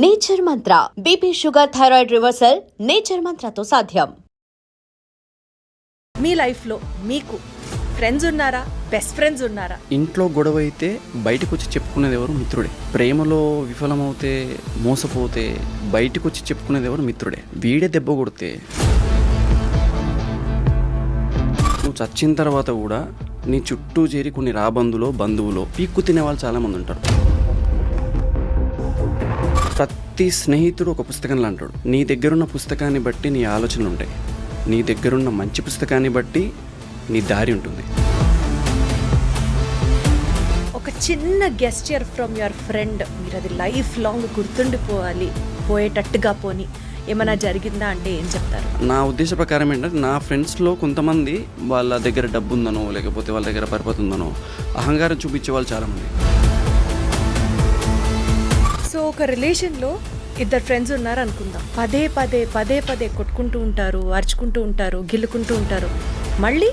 Nature Mantra BP sugar thyroid reversal Nature మంత్రతో సాధ్యం. మీ లైఫ్లో మీకు ఫ్రెండ్స్ ఉన్నారా? బెస్ట్ ఫ్రెండ్స్ ఉన్నారా? ఇంట్లో గొడవ అయితే బయటకు వచ్చి చెప్పుకునేది ఎవరు? మిత్రుడే. ప్రేమలో విఫలమవుతే మోసపోతే బయటకు వచ్చి చెప్పుకునేది ఎవరు? మిత్రుడే. వీడే దెబ్బ కొడితే నువ్వు చచ్చిన తర్వాత కూడా నీ చుట్టూ చేరి కొన్ని రాబందులో బంధువులో పీక్కు తినే వాళ్ళు చాలామంది ఉంటారు. ప్రతి స్నేహితుడు ఒక పుస్తకంలో అంటాడు. నీ దగ్గరున్న పుస్తకాన్ని బట్టి నీ ఆలోచనలు ఉంటాయి, నీ దగ్గరున్న మంచి పుస్తకాన్ని బట్టి నీ దారి ఉంటుంది. ఒక చిన్న గెస్చర్ ఫ్రమ్ యువర్ ఫ్రెండ్, మీరు అది లైఫ్ లాంగ్ గుర్తుండిపోవాలి, పోయేటట్టుగా పోని ఏమైనా జరిగిందా అంటే ఏం చెప్తారు? నా ఉద్దేశ ప్రకారం ఏంటంటే, నా ఫ్రెండ్స్లో కొంతమంది వాళ్ళ దగ్గర డబ్బు ఉందనో లేకపోతే వాళ్ళ దగ్గర పరపతి ఉందనో అహంకారం చూపించే వాళ్ళు చాలామంది. సో ఒక రిలేషన్లో ఇద్దరు ఫ్రెండ్స్ ఉన్నారు అనుకుందాం. పదే పదే కొట్టుకుంటూ ఉంటారు, అరుచుకుంటూ ఉంటారు, గిల్లుకుంటూ ఉంటారు, మళ్ళీ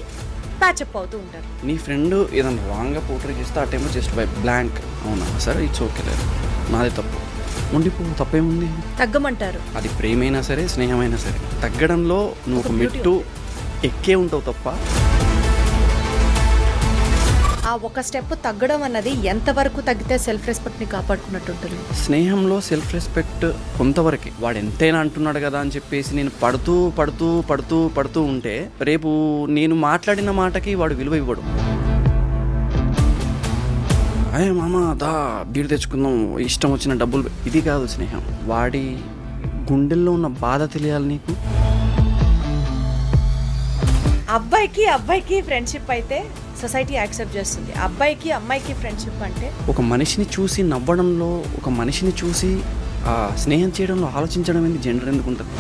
ప్యాచప్ అవుతూ ఉంటారు. నీ ఫ్రెండ్ ఏదైనా రాంగ్గా పోర్ట్రే చేస్తే ఆ టైంలో జస్ట్ బై బ్లాంక్ అవునా సరే ఇట్స్ ఓకే లేదు, నాదే తప్పు, ఉండిపో, తప్పేముంది, తగ్గమంటారు. అది ప్రేమైనా సరే స్నేహమైనా సరే తగ్గడంలో నువ్వు ఒక మెట్టు ఎక్కే ఉంటావు తప్ప. ఆ ఒక స్టెప్ తగ్గడం అన్నది ఎంతవరకు తగ్గితే సెల్ఫ్ రెస్పెక్ట్ని కాపాడుకున్నట్టు ఉంటుంది? స్నేహంలో సెల్ఫ్ రెస్పెక్ట్ కొంతవరకే. వాడు ఎంతైనా అంటున్నాడు కదా అని చెప్పేసి నేను పడుతూ ఉంటే రేపు నేను మాట్లాడిన మాటకి వాడు విలువ ఇవ్వడు. అయ్యే మామ దా బీరు తెచ్చుకుందాం, ఇష్టం వచ్చిన డబ్బులు, ఇది కాదు స్నేహం. వాడి గుండెల్లో ఉన్న బాధ తెలియాలి నీకు. అబ్బాయికి ఫ్రెండ్షిప్ అయితే సొసైటీ యాక్సెప్ట్ చేస్తుంది. అబ్బాయికి అమ్మాయికి ఫ్రెండ్షిప్ అంటే ఒక మనిషిని చూసి నవ్వడంలో, ఒక మనిషిని చూసి ఆ స్నేహం చేయడంలో ఆలోచించడం ఏంటి, జెండర్ ఎందుకు ఉంటుంది?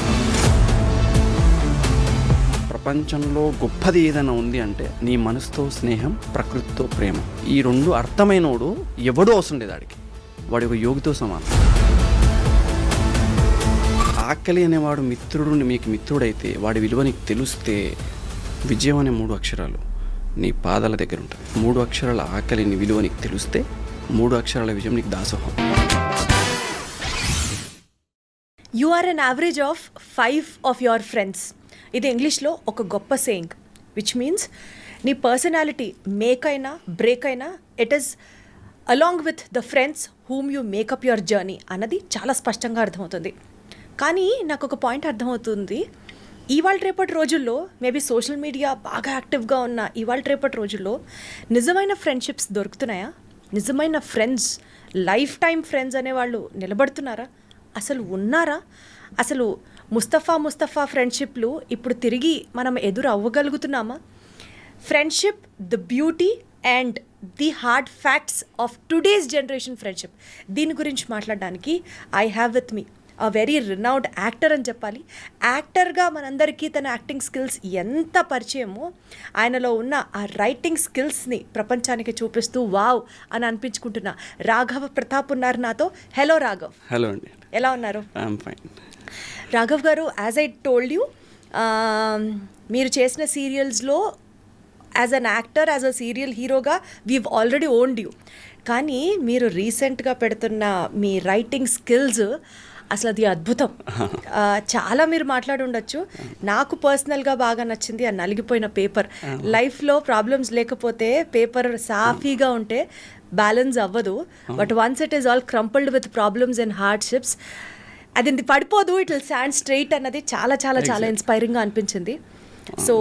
ప్రపంచంలో గొప్పది ఏదైనా ఉంది అంటే నీ మనసుతో స్నేహం, ప్రకృతితో ప్రేమ. ఈ రెండు అర్థమైనోడు ఎవడో అవసరం లేదు ఆడికి. వాడి ఒక యోగితో సమానం. ఆకలి అనేవాడు మిత్రుడు, మీకు మిత్రుడైతే వాడి విలువ నీకు తెలిస్తే విజయం అనే 3 అక్షరాలు నీ పాదాల దగ్గర ఉంటుంది. 3 అక్షరాల ఆకలి నీ విలువ నీకు తెలిస్తే 3 అక్షరాల విజయం నీకు దాసోహం. You are an average of 5 of your friends. ఇది ఇంగ్లీష్లో ఒక గొప్ప సేయింగ్, విచ్ మీన్స్ నీ పర్సనాలిటీ మేక్ అయినా బ్రేక్ అయినా it is along with the friends whom you make up your journey అన్నది చాలా స్పష్టంగా అర్థమవుతుంది. కానీ నాకు ఒక పాయింట్ అర్థమవుతుంది. ఇవాళ రేపటి రోజుల్లో మేబీ సోషల్ మీడియా బాగా యాక్టివ్గా ఉన్న ఇవాళ రేపటి రోజుల్లో నిజమైన ఫ్రెండ్షిప్స్ దొరుకుతున్నాయా? నిజమైన ఫ్రెండ్స్, లైఫ్ టైం ఫ్రెండ్స్ అనేవాళ్ళు నిలబడుతున్నారా? అసలు ఉన్నారా? అసలు ముస్తఫా ఫ్రెండ్షిప్లు ఇప్పుడు తిరిగి మనం ఎదురు అవ్వగలుగుతున్నామా? Friendship, the beauty and the hard facts of today's generation friendship, దీని గురించి మాట్లాడడానికి I have with me a very renowned actor అని చెప్పాలి. యాక్టర్గా మనందరికీ తన యాక్టింగ్ స్కిల్స్ ఎంత పరిచయమో, ఆయనలో ఉన్న ఆ రైటింగ్ స్కిల్స్ని ప్రపంచానికి చూపిస్తూ వావ్ అని అనిపించుకుంటున్నా రాఘవ ప్రతాప్ ఉన్నారు నాతో. హలో రాఘవ్. హలో అండి, ఎలా ఉన్నారు? I'm fine. రాఘవ్ గారు, యాజ్ ఐ టోల్డ్ యూ, మీరు చేసిన సీరియల్స్లో as an actor, as a serial హీరోగా వీవ్ ఆల్రెడీ ఓన్డ్ యూ. కానీ మీరు రీసెంట్గా పెడుతున్న మీ రైటింగ్ స్కిల్స్ అసలు అది అద్భుతం. చాలా మీరు మాట్లాడి ఉండొచ్చు. నాకు పర్సనల్గా బాగా నచ్చింది ఆ నలిగిపోయిన పేపర్. లైఫ్లో ప్రాబ్లమ్స్ లేకపోతే పేపర్ సాఫీగా ఉంటే బ్యాలెన్స్ అవ్వదు. But once it is all crumpled with problems and hardships, అది పడిపోదు, ఇట్ విల్ స్టాండ్ స్ట్రైట్ అన్నది చాలా చాలా చాలా ఇన్స్పైరింగ్గా అనిపించింది. సో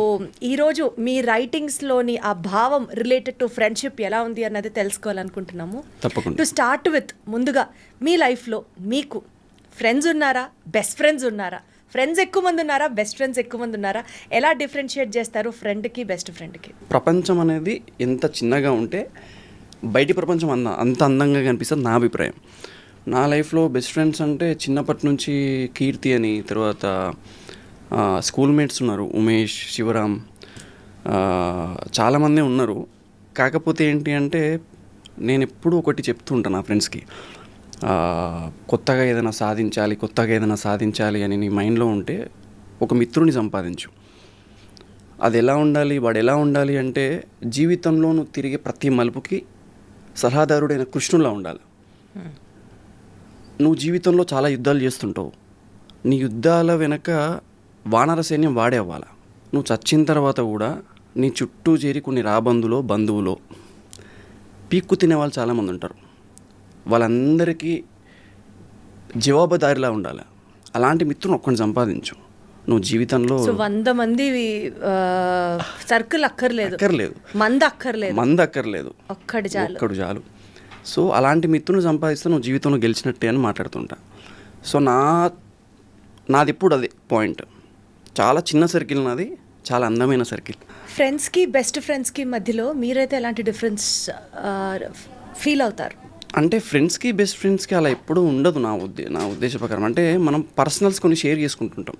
ఈరోజు మీ రైటింగ్స్లోని ఆ భావం రిలేటెడ్ టు ఫ్రెండ్షిప్ ఎలా ఉంది అన్నది తెలుసుకోవాలనుకుంటున్నాము. టు స్టార్ట్ విత్, ముందుగా మీ లైఫ్లో మీకు ఫ్రెండ్స్ ఉన్నారా? బెస్ట్ ఫ్రెండ్స్ ఉన్నారా? ఫ్రెండ్స్ ఎక్కువ మంది ఉన్నారా? బెస్ట్ ఫ్రెండ్స్ ఎక్కువ మంది ఉన్నారా? ఎలా డిఫరెన్షియేట్ చేస్తారు ఫ్రెండ్కి, బెస్ట్ ఫ్రెండ్కి? ప్రపంచం అనేది ఎంత చిన్నగా ఉంటే బయటి ప్రపంచం అంత అందంగా కనిపిస్తుంది నా అభిప్రాయం. నా లైఫ్లో బెస్ట్ ఫ్రెండ్స్ అంటే చిన్నప్పటి నుంచి కీర్తి అని, తర్వాత స్కూల్ మేట్స్ ఉన్నారు, ఉమేష్, శివరామ్, చాలామంది ఉన్నారు. కాకపోతే ఏంటి అంటే నేను ఎప్పుడూ ఒకటి చెప్తుంటాను నా ఫ్రెండ్స్కి, కొత్తగా ఏదైనా సాధించాలి అని నీ మైండ్లో ఉంటే ఒక మిత్రుని సంపాదించు. అది ఎలా ఉండాలి, వాడు ఎలా ఉండాలి అంటే జీవితంలో నువ్వు తిరిగే ప్రతి మలుపుకి సలహాదారుడైన కృష్ణులా ఉండాలి. నువ్వు జీవితంలో చాలా యుద్ధాలు చేస్తుంటావు. నీ యుద్ధాల వెనక వానర సైన్యం వాడే అవ్వాలి. నువ్వు చచ్చిన తర్వాత కూడా నీ చుట్టూ చేరి కొన్ని రాబందులో బంధువులో పీక్కు తినేవాళ్ళు చాలామంది ఉంటారు. వాళ్ళందరికీ జవాబుదారిలా ఉండాలి. అలాంటి మిత్రుని ఒక్కడిని సంపాదించు. నువ్వు జీవితంలో 100 మంది సర్కిల్ అక్కర్లేదు, మంది అక్కర్లేదు, ఒక్కడు చాలు. సో అలాంటి మిత్రుని సంపాదిస్తే నువ్వు జీవితంలో గెలిచినట్టే అని మాట్లాడుతుంటా. సో నాది ఇప్పుడు అదే పాయింట్. చాలా చిన్న సర్కిల్ నాది, చాలా అందమైన సర్కిల్. ఫ్రెండ్స్కి బెస్ట్ ఫ్రెండ్స్కి మధ్యలో మీరైతే ఎలాంటి డిఫరెన్స్ ఫీల్ అవుతారు? అంటే ఫ్రెండ్స్కి బెస్ట్ ఫ్రెండ్స్కి అలా ఎప్పుడూ ఉండదు నా ఉద్దేశ ప్రకారం. అంటే మనం పర్సనల్స్ కొన్ని షేర్ చేసుకుంటుంటాం.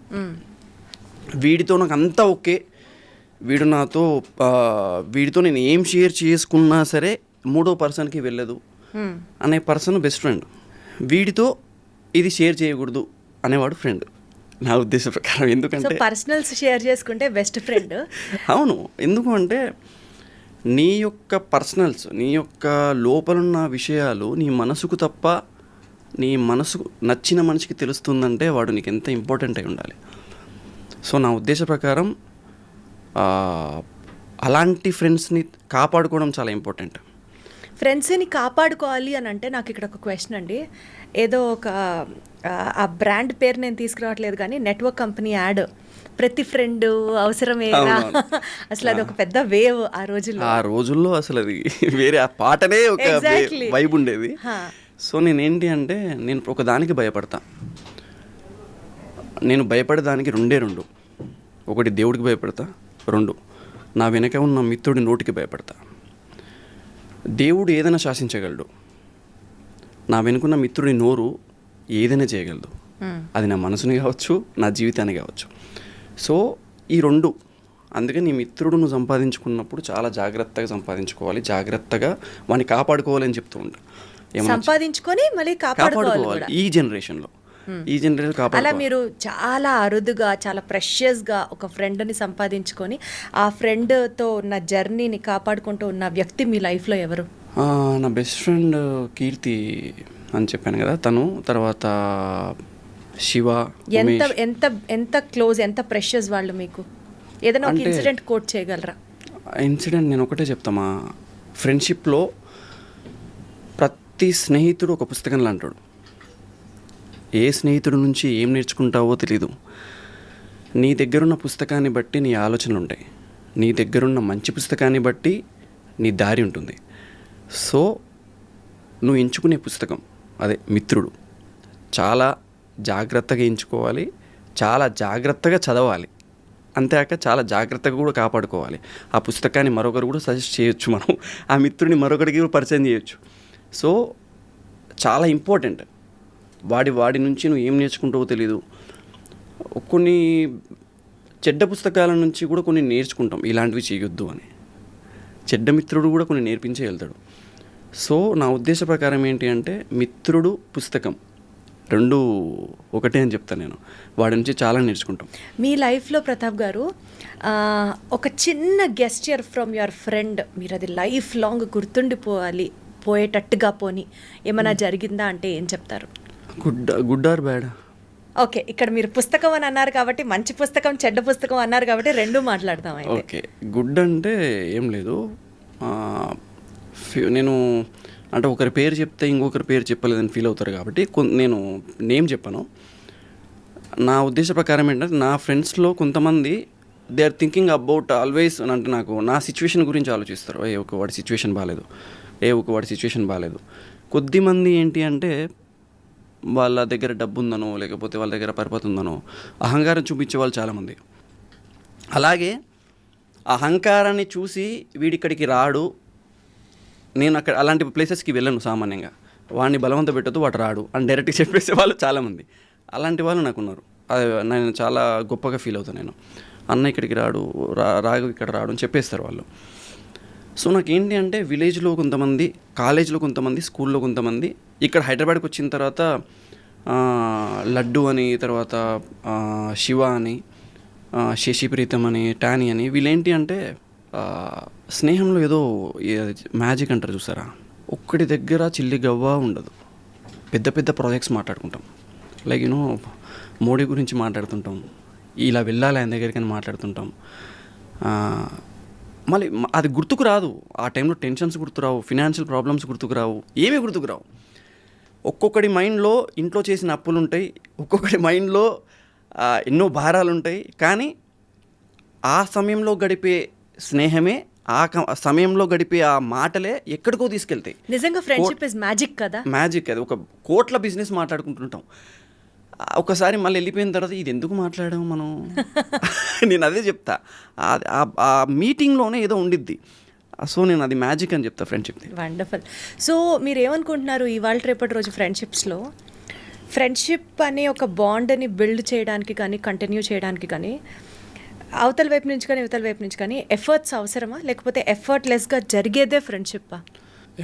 వీడితో నాకు అంతా ఓకే, వీడితో నేను ఏం షేర్ చేసుకున్నా సరే మూడో పర్సన్కి వెళ్ళదు అనే పర్సన్ బెస్ట్ ఫ్రెండ్. వీడితో ఇది షేర్ చేయకూడదు అనేవాడు ఫ్రెండ్ నా ఉద్దేశ ప్రకారం. ఎందుకంటే పర్సనల్స్ షేర్ చేసుకుంటే బెస్ట్ ఫ్రెండ్. అవును, ఎందుకు అంటే నీ యొక్క పర్సనల్స్, నీ యొక్క లోపలున్న విషయాలు నీ మనసుకు తప్ప నీ మనసుకు నచ్చిన మనిషికి తెలుస్తుందంటే వాడు నీకు ఎంత ఇంపార్టెంట్ అయి ఉండాలి. సో నా ఉద్దేశ ప్రకారం అలాంటి ఫ్రెండ్స్ని కాపాడుకోవడం చాలా ఇంపార్టెంట్. ఫ్రెండ్స్ని కాపాడుకోవాలి అని అంటే నాకు ఇక్కడ ఒక క్వశ్చన్ అండి. ఏదో ఒక ఆ బ్రాండ్ పేరు నేను తీసుకురావట్లేదు కానీ నెట్వర్క్ కంపెనీ యాడ్, ప్రతి ఫ్రెండ్ అవసరమేనా, అసలు అది ఒక పెద్ద వేవ్ ఆ రోజుల్లో అసలు అది వేరే, ఆ పాటనే ఒక వైబ్ ఉండేది. సో నేనేంటి అంటే నేను ఒక దానికి భయపడతా. నేను భయపడేదానికి రెండు. ఒకటి దేవుడికి భయపడతా, 2 నా వెనక ఉన్న మిత్రుడి నోటికి భయపడతా. దేవుడు ఏదైనా శాసించగలడు, నా వెనుకున్న మిత్రుడి నోరు ఏదైనా చేయగలదు. అది నా మనసుని కావచ్చు, నా జీవితాన్ని కావచ్చు. సో ఈ 2, అందుకే నీ మిత్రుడు నువ్వు సంపాదించుకున్నప్పుడు చాలా జాగ్రత్తగా సంపాదించుకోవాలి, జాగ్రత్తగా వాడిని కాపాడుకోవాలని చెప్తూ ఉంటా. సంపాదించుకొని మళ్ళీ కాపాడుకోవాలి ఈ జనరేషన్లో. అలా మీరు చాలా అరుదుగా, చాలా ప్రెషియస్గా ఒక ఫ్రెండ్ని సంపాదించుకొని ఆ ఫ్రెండ్తో ఉన్న జర్నీని కాపాడుకుంటూ ఉన్న వ్యక్తి మీ లైఫ్లో ఎవరు? నా బెస్ట్ ఫ్రెండ్ కీర్తి అని చెప్పాను కదా, తను. తర్వాత శివ. ఎంత క్లోజ్, ఎంత ప్రెషియస్ వాళ్ళు మీకు? ఏదైనా ఒక ఇన్సిడెంట్ కోట్ చేయగలరా? ఇన్సిడెంట్ నేను ఒకటే చెప్తామా, ఫ్రెండ్షిప్లో ప్రతి స్నేహితుడు ఒక పుస్తకం లాంటాడు. ఏ స్నేహితుడి నుంచి ఏం నేర్చుకుంటావో తెలీదు. నీ దగ్గరున్న పుస్తకాన్ని బట్టి నీ ఆలోచనలు ఉంటాయి, నీ దగ్గరున్న మంచి పుస్తకాన్ని బట్టి నీ దారి ఉంటుంది. సో నువ్వు ఎంచుకునే పుస్తకం అదే మిత్రుడు. చాలా జాగ్రత్తగా ఎంచుకోవాలి, చాలా జాగ్రత్తగా చదవాలి, అంతేకాక చాలా జాగ్రత్తగా కూడా కాపాడుకోవాలి. ఆ పుస్తకాన్ని మరొకరు కూడా సజెస్ట్ చేయొచ్చు, మనం ఆ మిత్రుడిని మరొకరికి కూడా పరిచయం చేయొచ్చు. సో చాలా ఇంపార్టెంట్. వాడి నుంచి నువ్వు ఏం నేర్చుకుంటావో తెలీదు. కొన్ని చెడ్డ పుస్తకాల నుంచి కూడా కొన్ని నేర్చుకుంటాం, ఇలాంటివి చేయొద్దు అని. చెడ్డ మిత్రుడు కూడా కొన్ని నేర్పించే వెళ్తాడు. సో నా ఉద్దేశ ప్రకారం ఏంటి అంటే మిత్రుడు, పుస్తకం 2 ఒకటే అని చెప్తాను నేను. వాడి నుంచి చాలా నేర్చుకుంటాం. మీ లైఫ్లో ప్రతాప్ గారు ఒక చిన్న గెస్చర్ ఫ్రమ్ యువర్ ఫ్రెండ్, మీరు అది లైఫ్ లాంగ్ పోయేటట్టుగా పోని ఏమైనా జరిగిందా అంటే ఏం చెప్తారు? Good or bad? ఓకే, ఇక్కడ మీరు పుస్తకం అని అన్నారు కాబట్టి, మంచి పుస్తకం చెడ్డ పుస్తకం అన్నారు కాబట్టి 2 మాట్లాడతాం. ఓకే, గుడ్ అంటే ఏం లేదు. నేను అంటే ఒకరి పేరు చెప్తే ఇంకొకరి పేరు చెప్పలేదని ఫీల్ అవుతారు కాబట్టి నేను నేమ్ చెప్పను. నా ఉద్దేశ ప్రకారం ఏంటంటే నా ఫ్రెండ్స్లో కొంతమంది they are thinking about always అంటే నాకు నా సిచ్యువేషన్ గురించి ఆలోచిస్తారు. వాడి సిచ్యువేషన్ బాగాలేదు. కొద్దిమంది ఏంటి అంటే వాళ్ళ దగ్గర డబ్బు ఉందనో లేకపోతే వాళ్ళ దగ్గర పరపతి ఉందనో అహంకారం చూపించే వాళ్ళు చాలామంది. అలాగే అహంకారాన్ని చూసి వీడిక్కడికి రాడు, నేను అక్కడ అలాంటి ప్లేసెస్కి వెళ్ళను సామాన్యంగా, వాడిని బలవంత పెట్టదు, వాడు రాడు అని డైరెక్ట్గా చెప్పేసే వాళ్ళు చాలామంది. అలాంటి వాళ్ళు నాకు ఉన్నారు. నేను చాలా గొప్పగా ఫీల్ అవుతాను. నేను అన్న ఇక్కడికి రాడు, రాఘవ్ ఇక్కడ రాడు అని చెప్పేస్తారు వాళ్ళు. సో నాకేంటి అంటే విలేజ్లో కొంతమంది, కాలేజ్లో కొంతమంది, స్కూల్లో కొంతమంది, ఇక్కడ హైదరాబాద్కి వచ్చిన తర్వాత లడ్డు అని, తర్వాత శివ అని, శశిప్రీతం అని, టానీ అని, వీళ్ళేంటి అంటే స్నేహంలో ఏదో మ్యాజిక్ అంటారు చూసారా, ఒక్కడి దగ్గర చిల్లి గవ్వ ఉండదు. పెద్ద పెద్ద ప్రాజెక్ట్స్ మాట్లాడుకుంటాం. లైక్ మోడీ గురించి మాట్లాడుతుంటాం, ఇలా వెళ్ళాలి ఆయన దగ్గరికి అని మాట్లాడుతుంటాం. మళ్ళీ అది గుర్తుకు రాదు. ఆ టైంలో టెన్షన్స్ గుర్తురావు, ఫినాన్షియల్ ప్రాబ్లమ్స్ గుర్తుకు రావు, ఏమీ గుర్తుకు రావు. ఒక్కొక్కడి మైండ్లో ఇంట్లో చేసిన అప్పులు ఉంటాయి, ఒక్కొక్కడి మైండ్లో ఎన్నో భారాలు ఉంటాయి. కానీ ఆ సమయంలో గడిపే స్నేహమే, సమయంలో గడిపే ఆ మాటలే ఎక్కడికో తీసుకెళ్తాయి. నిజంగా ఫ్రెండ్షిప్ ఇస్ మ్యాజిక్ కదా. మ్యాజిక్. అది ఒక కోట్ల బిజినెస్ మాట్లాడుకుంటుంటాం. ఒకసారి మళ్ళీ వెళ్ళిపోయిన తర్వాత ఇది ఎందుకు మాట్లాడాము మనం నేను అదే చెప్తా. ఆ మీటింగ్లోనే ఏదో ఉండిద్ది. సో నేను అది మ్యాజిక్ అని చెప్తా ఫ్రెండ్షిప్. వండర్ఫుల్. సో మీరు ఏమనుకుంటున్నారు ఇవాళ రేపటి రోజు ఫ్రెండ్షిప్స్లో ఫ్రెండ్షిప్ అనే ఒక బాండ్ని బిల్డ్ చేయడానికి కానీ కంటిన్యూ చేయడానికి కానీ అవతల వైపు నుంచి కానీ ఇవతల వైపు నుంచి కానీ ఎఫర్ట్స్ అవసరమా, లేకపోతే ఎఫర్ట్లెస్గా జరిగేదే ఫ్రెండ్షిప్పా?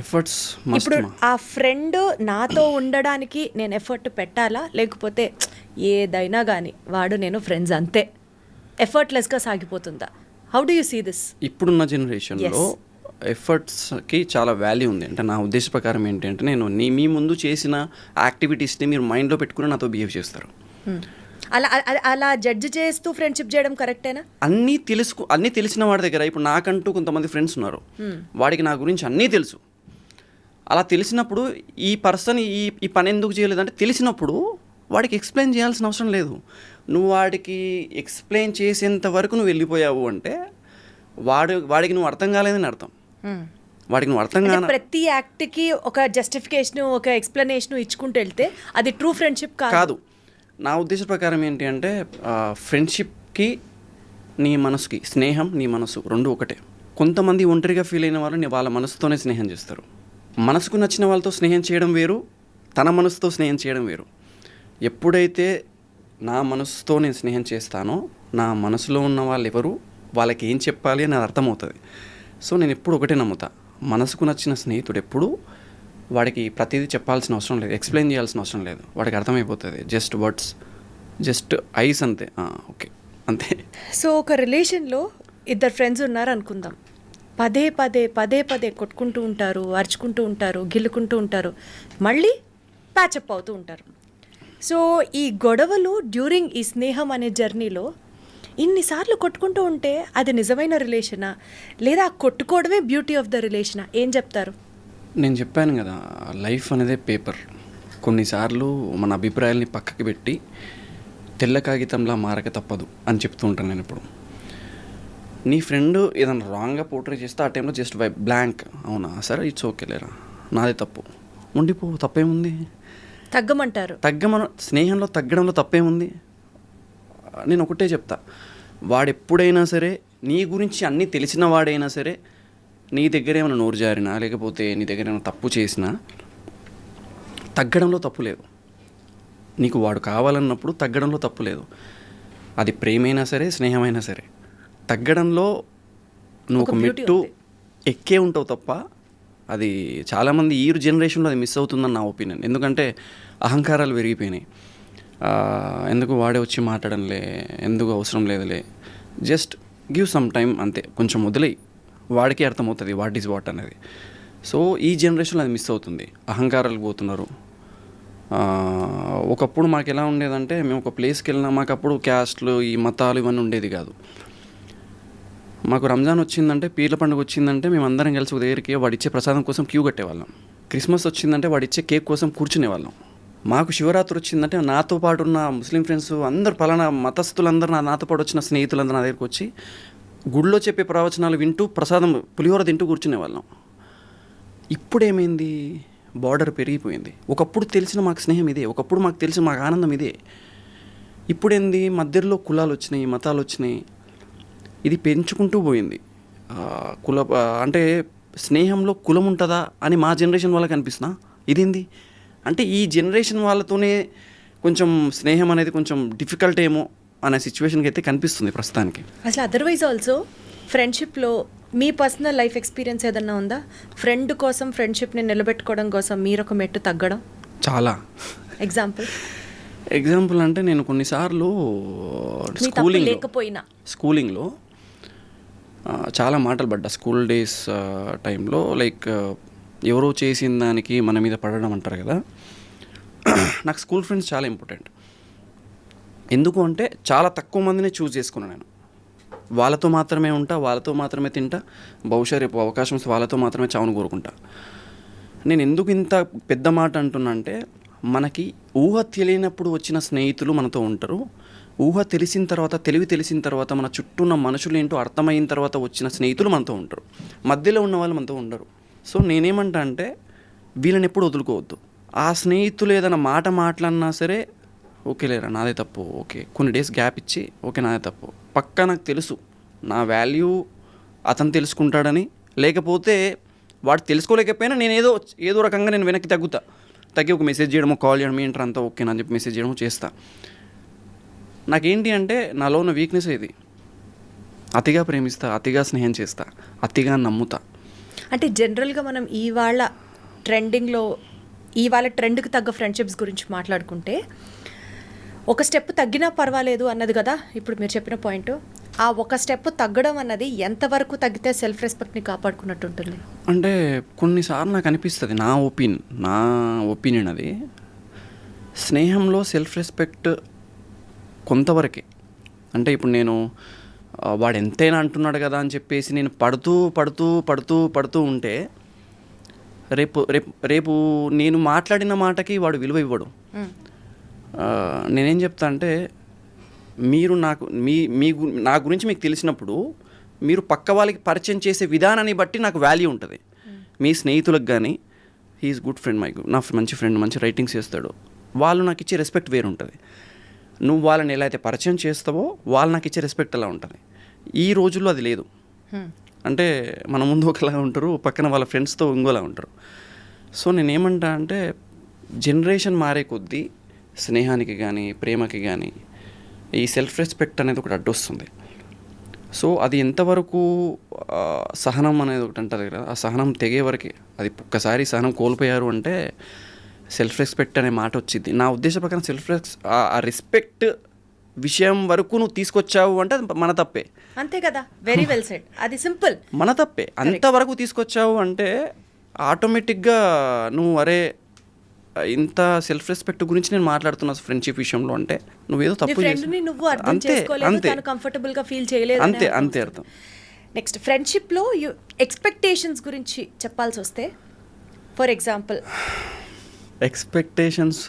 ఎఫర్ట్స్. ఇప్పుడు ఆ ఫ్రెండ్ నాతో ఉండడానికి నేను ఎఫర్ట్ పెట్టాలా, లేకపోతే ఏదైనా కానీ వాడు నేను ఫ్రెండ్స్ అంతే ఎఫర్ట్లెస్గా సాగిపోతుందా? How do you see this? ఇప్పుడున్న జనరేషన్లో ఎఫర్ట్స్కి చాలా వాల్యూ ఉంది. అంటే నా ఉద్దేశ ప్రకారం ఏంటంటే, నేను మీ ముందు చేసిన యాక్టివిటీస్ని మీరు మైండ్లో పెట్టుకుని నాతో బిహేవ్ చేస్తారు. అలా జడ్జ్ చేస్తూ ఫ్రెండ్షిప్ చేయడం కరెక్టేనా? అన్నీ తెలిసిన వాడి దగ్గర, ఇప్పుడు నాకంటూ కొంతమంది ఫ్రెండ్స్ ఉన్నారు, వాడికి నా గురించి అన్నీ తెలుసు. అలా తెలిసినప్పుడు ఈ పర్సన్ ఈ పని ఎందుకు చేయలేదంటే తెలిసినప్పుడు వాడికి ఎక్స్ప్లెయిన్ చేయాల్సిన అవసరం లేదు. నువ్వు వాడికి ఎక్స్ప్లెయిన్ చేసేంత వరకు నువ్వు వెళ్ళిపోయావు అంటే వాడికి నువ్వు అర్థం కాలేదని అర్థం. వాడికి నువ్వు అర్థం కాదు. ప్రతి యాక్ట్కి ఒక జస్టిఫికేషన్, ఒక ఎక్స్ప్లెనేషన్ ఇచ్చుకుంటూ వెళ్తే అది ట్రూ ఫ్రెండ్షిప్ కాదు. నా ఉద్దేశ ప్రకారం ఏంటి అంటే, ఫ్రెండ్షిప్కి నీ మనసుకి, స్నేహం నీ మనసు రెండు ఒకటే. కొంతమంది ఒంటరిగా ఫీల్ అయిన వాళ్ళు వాళ్ళ మనసుతోనే స్నేహం చేస్తారు. మనసుకు నచ్చిన వాళ్ళతో స్నేహం చేయడం వేరు, తన మనసుతో స్నేహం చేయడం వేరు. ఎప్పుడైతే నా మనసుతో నేను స్నేహం చేస్తానో, నా మనసులో ఉన్న వాళ్ళు ఎవరు, వాళ్ళకి ఏం చెప్పాలి అని అది అర్థమవుతుంది. సో నేను ఎప్పుడు ఒకటే నమ్ముతా, మనసుకు నచ్చిన స్నేహితుడు ఎప్పుడు వాడికి ప్రతిదీ చెప్పాల్సిన అవసరం లేదు, ఎక్స్ప్లెయిన్ చేయాల్సిన అవసరం లేదు, వాడికి అర్థమైపోతుంది. జస్ట్ వర్డ్స్, జస్ట్ ఐస్, అంతే. ఓకే, అంతే. సో ఒక రిలేషన్లో ఇద్దరు ఫ్రెండ్స్ ఉన్నారు అనుకుందాం, పదే పదే కొట్టుకుంటూ ఉంటారు, అరుచుకుంటూ ఉంటారు, గిల్లుకుంటూ ఉంటారు, మళ్ళీ ప్యాచప్ అవుతూ ఉంటారు. సో ఈ గొడవలు డ్యూరింగ్ ఈ స్నేహం అనే జర్నీలో ఇన్నిసార్లు కొట్టుకుంటూ ఉంటే అది నిజమైన రిలేషనా, లేదా కొట్టుకోవడమే బ్యూటీ ఆఫ్ ద రిలేషనా? ఏం చెప్తారు? నేను చెప్పాను కదా, లైఫ్ అనేది పేపర్. కొన్నిసార్లు మన అభిప్రాయాల్ని పక్కకి పెట్టి తెల్ల కాగితంలా మారక తప్పదు అని చెప్తూ ఉంటాను నేను ఎప్పుడు. నీ ఫ్రెండ్ ఏదైనా రాంగ్గా పోర్ట్రే చేస్తే ఆ టైంలో జస్ట్ బ్లాంక్, అవునా సరే ఇట్స్ ఓకే లేరా, నాదే తప్పు, ఉండిపో, తప్పేముంది, తగ్గమంటారు. స్నేహంలో తగ్గడంలో తప్పేముంది? నేను ఒకటే చెప్తా, వాడెప్పుడైనా సరే నీ గురించి అన్నీ తెలిసిన వాడైనా సరే నీ దగ్గర ఏమైనా నోరు జారినా, లేకపోతే నీ దగ్గర ఏమైనా తప్పు చేసినా తగ్గడంలో తప్పు లేదు. నీకు వాడు కావాలన్నప్పుడు తగ్గడంలో తప్పు లేదు. అది ప్రేమైనా సరే, స్నేహమైనా సరే, తగ్గడంలో నువ్వు ఒక మెట్టు ఎక్కే ఉంటావు తప్ప. అది చాలామంది ఈ జనరేషన్లో అది మిస్ అవుతుందని నా ఒపీనియన్. ఎందుకంటే అహంకారాలు పెరిగిపోయినాయి. ఎందుకు వాడే వచ్చి మాట్లాడంలే, ఎందుకు అవసరం లేదులే, జస్ట్ గివ్ సమ్ టైం, అంతే. కొంచెం వదిలేయి, వాడికి అర్థమవుతుంది వాట్ ఈజ్ వాట్ అనేది. సో ఈ జనరేషన్లో అది మిస్ అవుతుంది, అహంకారాలు పోతున్నారు. ఒకప్పుడు మాకు ఎలా ఉండేదంటే, మేము ఒక ప్లేస్కి వెళ్ళినా మాకు అప్పుడు క్యాస్ట్లు, ఈ మతాలు ఇవన్నీ ఉండేది కాదు. మాకు రంజాన్ వచ్చిందంటే, పీర్ల పండుగ వచ్చిందంటే మేము అందరం కలిసి ఒక దగ్గరికి వాడిచ్చే ప్రసాదం కోసం క్యూ కట్టేవాళ్ళం. క్రిస్మస్ వచ్చిందంటే వాడిచ్చే కేక్ కోసం కూర్చునేవాళ్ళం. మాకు శివరాత్రి వచ్చిందంటే నాతో పాటు ఉన్న ముస్లిం ఫ్రెండ్స్ అందరు, పలానా మతస్థులందరూ నాతో పాటు వచ్చిన స్నేహితులందరూ నా దగ్గరికి వచ్చి గుడిలో చెప్పే ప్రవచనాలు వింటూ ప్రసాదం పులిహోర తింటూ కూర్చునేవాళ్ళం. ఇప్పుడేమైంది, బార్డర్ పెరిగిపోయింది. ఒకప్పుడు తెలిసిన మాకు స్నేహం ఇదే, ఒకప్పుడు మాకు తెలిసిన మాకు ఆనందం ఇదే. ఇప్పుడేంది, మధ్యలో కులాలు వచ్చినాయి, మతాలు వచ్చినాయి, ఇది పెంచుకుంటూ పోయింది. అంటే స్నేహంలో కులం ఉంటుందా అని మా జనరేషన్ వాళ్ళకి అనిపిస్తున్నా, ఇదేంది అంటే ఈ జనరేషన్ వాళ్ళతోనే కొంచెం స్నేహం అనేది కొంచెం డిఫికల్ట్ ఏమో అనే సిచ్యువేషన్కి అయితే కనిపిస్తుంది ప్రస్తుతానికి. అసలు అదర్వైజ్ ఆల్సో ఫ్రెండ్షిప్లో మీ పర్సనల్ లైఫ్ ఎక్స్పీరియన్స్ ఏదన్నా ఉందా? ఫ్రెండ్ కోసం, ఫ్రెండ్షిప్ని నిలబెట్టుకోవడం కోసం మీరు ఒక మెట్టు తగ్గడం? చాలా. ఎగ్జాంపుల్ అంటే నేను కొన్నిసార్లు స్కూలింగ్లో చాలా మాటలు పడ్డా. స్కూల్ డేస్ టైంలో లైక్ ఎవరో చేసిన దానికి మన మీద పడడం అంటారు కదా, నాకు స్కూల్ ఫ్రెండ్స్ చాలా ఇంపార్టెంట్. ఎందుకు అంటే చాలా తక్కువ మందిని చూస్ చేసుకున్నాను నేను. వాళ్ళతో మాత్రమే ఉంటా, వాళ్ళతో మాత్రమే తింటా, బహుశా రేపు అవకాశం వస్తే వాళ్ళతో మాత్రమే చావును కోరుకుంటా. నేను ఎందుకు ఇంత పెద్ద మాట అంటున్నా అంటే, మనకి ఊహ తెలియనప్పుడు వచ్చిన స్నేహితులు మనతో ఉంటారు. ఊహ తెలిసిన తర్వాత, తెలివి తెలిసిన తర్వాత, మన చుట్టూ ఉన్న మనుషులు ఏంటో అర్థమైన తర్వాత వచ్చిన స్నేహితులు మనతో ఉంటారు. మధ్యలో ఉన్న వాళ్ళు మనతో ఉండరు. సో నేనేమంటా అంటే, వీళ్ళని ఎప్పుడు వదులుకోవద్దు. ఆ స్నేహితులు ఏదైనా మాట మాట్లాడినా సరే, ఓకే లేరా నాదే తప్పు, ఓకే కొన్ని డేస్ గ్యాప్ ఇచ్చి, ఓకే నాదే తప్పు, పక్కా నాకు తెలుసు నా వాల్యూ అతను తెలుసుకుంటాడని. లేకపోతే వాడు తెలుసుకోలేకపోయినా నేను ఏదో రకంగా నేను వెనక్కి తగ్గి ఒక మెసేజ్ చేయడమో, కాల్ చేయడం, ఏంటారు అంతా ఓకే అని చెప్పి మెసేజ్ చేయడమో చేస్తా. నాకేంటి అంటే నాలో ఉన్న వీక్నెస్ ఇది. అతిగా ప్రేమిస్తా, అతిగా స్నేహం చేస్తా, అతిగా నమ్ముతా. అంటే జనరల్గా మనం ఇవాళ ట్రెండ్కి తగ్గ ఫ్రెండ్షిప్స్ గురించి మాట్లాడుకుంటే ఒక స్టెప్ తగ్గినా పర్వాలేదు అన్నది కదా ఇప్పుడు మీరు చెప్పిన పాయింట్. ఆ ఒక స్టెప్ తగ్గడం అన్నది ఎంతవరకు తగ్గితే సెల్ఫ్ రెస్పెక్ట్ని కాపాడుకున్నట్టు ఉంటుంది? అంటే కొన్నిసార్లు నాకు అనిపిస్తుంది, నా ఒపీనియన్ అది, స్నేహంలో సెల్ఫ్ రెస్పెక్ట్ కొంతవరకే. అంటే ఇప్పుడు నేను వాడు ఎంతైనా అంటున్నాడు కదా అని చెప్పేసి నేను పడుతూ ఉంటే రేపు నేను మాట్లాడిన మాటకి వాడు విలువ ఇవ్వడు. నేనేం చెప్తా అంటే, మీరు నా గురించి మీకు తెలిసినప్పుడు మీరు పక్క వాళ్ళకి పరిచయం చేసే విధానాన్ని బట్టి నాకు వాల్యూ ఉంటుంది. మీ స్నేహితులకు కానీ, హీఈస్ గుడ్ ఫ్రెండ్, నా మంచి ఫ్రెండ్, మంచి రైటింగ్స్ చేస్తాడు, వాళ్ళు నాకు ఇచ్చే రెస్పెక్ట్ వేరు ఉంటుంది. నువ్వు వాళ్ళని ఎలా అయితే పరిచయం చేస్తావో వాళ్ళు నాకు ఇచ్చే రెస్పెక్ట్ అలా ఉంటుంది. ఈ రోజుల్లో అది లేదు. అంటే మన ముందు ఒకలా ఉంటారు, పక్కన వాళ్ళ ఫ్రెండ్స్తో ఇంకోలా ఉంటారు. సో నేనేమంటా అంటే, జనరేషన్ మారే కొద్దీ స్నేహానికి కానీ, ప్రేమకి కానీ ఈ సెల్ఫ్ రెస్పెక్ట్ అనేది ఒకటి అడ్డొస్తుంది. సో అది ఎంతవరకు సహనం అనేది ఒకటి అంటారు కదా, ఆ సహనం తెగే వరకే. అది ఒక్కసారి సహనం కోల్పోయారు అంటే సెల్ఫ్ రెస్పెక్ట్ అనే మాట వచ్చింది. నా ఉద్దేశ ప్రకారం ఆ రెస్పెక్ట్ విషయం వరకు నువ్వు తీసుకొచ్చావు అంటే మన తప్పే. అంతే కదా, వెరీ వెల్ సెడ్. అది సింపుల్, మన తప్పే. అంతవరకు తీసుకొచ్చావు అంటే ఆటోమేటిక్గా నువ్వు అరే ఇంత సెల్ఫ్ రెస్పెక్ట్ గురించి నేను మాట్లాడుతున్నా ఫ్రెండ్షిప్ విషయంలో అంటే నువ్వేదో తప్పు అంతే అర్థం. నెక్స్ట్ ఫ్రెండ్షిప్లో ఎక్స్పెక్టేషన్స్ గురించి చెప్పాల్సి వస్తే, ఫర్ ఎగ్జాంపుల్ ఎక్స్పెక్టేషన్స్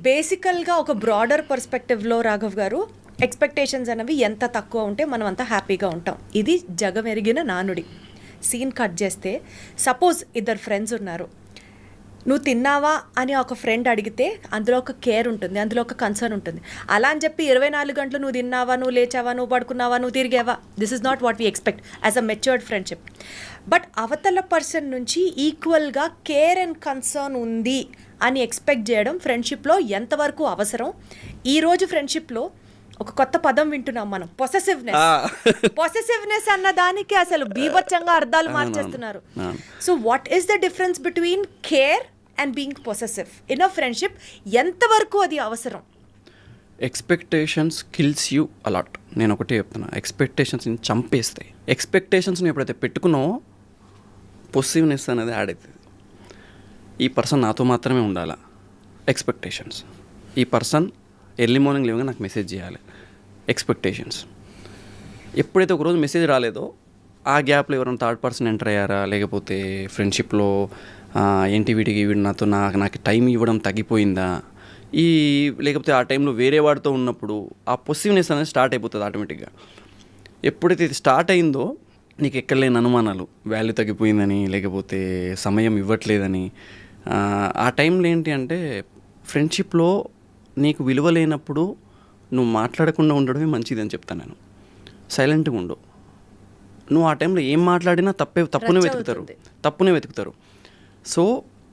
బేసికల్గా ఒక బ్రాడర్ పర్స్పెక్టివ్లో రాఘవ్ గారు, ఎక్స్పెక్టేషన్స్ అనేవి ఎంత తక్కువ ఉంటే మనం అంత హ్యాపీగా ఉంటాం. ఇది జగమెరిగిన నానుడి. సీన్ కట్ చేస్తే, సపోజ్ ఇద్దరు ఫ్రెండ్స్ ఉన్నారు, నువ్వు తిన్నావా అని ఒక ఫ్రెండ్ అడిగితే అందులో ఒక కేర్ ఉంటుంది, అందులో ఒక కన్సర్న్ ఉంటుంది. అలా అని చెప్పి 24 గంటలు నువ్వు తిన్నావా, నువ్వు లేచావా, నువ్వు పడుకున్నావా, నువ్వు తిరిగావా, this is not what we expect as a matured friendship. But అవతల పర్సన్ నుంచి ఈక్వల్గా కేర్ అండ్ కన్సర్న్ ఉంది అని ఎక్స్పెక్ట్ చేయడం ఫ్రెండ్షిప్లో ఎంతవరకు అవసరం? ఈరోజు ఫ్రెండ్షిప్లో ఒక కొత్త పదం వింటున్నాం మనం, పొసెసివ్నెస్ అన్న దానికి అసలు బీభత్సంగా అర్థాలు మార్చేస్తున్నారు. So what is the difference between care and being possessive in a friendship? ఎంతవరకు అది అవసరం? Expectations kills you a lot. నేను ఒకటే చెప్తున్నా, ఎక్స్పెక్టేషన్స్ని చంపేస్తాయి. ఎక్స్పెక్టేషన్స్ని ఎప్పుడైతే పెట్టుకున్నావో పొసెసివ్నెస్ అనేది యాడ్ అవుతుంది. ఈ పర్సన్ నాతో మాత్రమే ఉండాలా, ఎక్స్పెక్టేషన్స్. ఈ పర్సన్ ఎర్లీ మార్నింగ్ లేవగా నాకు మెసేజ్ చేయాలి, ఎక్స్పెక్టేషన్స్. ఎప్పుడైతే ఒకరోజు మెసేజ్ రాలేదో ఆ గ్యాప్లో ఎవరైనా థర్డ్ పర్సన్ ఎంటర్ అయ్యారా, లేకపోతే ఫ్రెండ్షిప్లో ఏంటి వీడికి నాతో నాకు టైం ఇవ్వడం తగ్గిపోయిందా, లేకపోతే ఆ టైంలో వేరే వాడితో ఉన్నప్పుడు ఆ పొసెసివ్నెస్ అనేది స్టార్ట్ అయిపోతుంది ఆటోమేటిక్గా. ఎప్పుడైతే ఇది స్టార్ట్ అయిందో నీకు ఎక్కడ లేని అనుమానాలు, వాల్యూ తగ్గిపోయిందని, లేకపోతే సమయం ఇవ్వట్లేదని. ఆ టైంలో ఏంటి అంటే, ఫ్రెండ్షిప్లో నీకు విలువ లేనప్పుడు నువ్వు మాట్లాడకుండా ఉండడమే మంచిది అని చెప్తాను నేను. సైలెంట్గా ఉండు. నువ్వు ఆ టైంలో ఏం మాట్లాడినా తప్పునే వెతుకుతారు. సో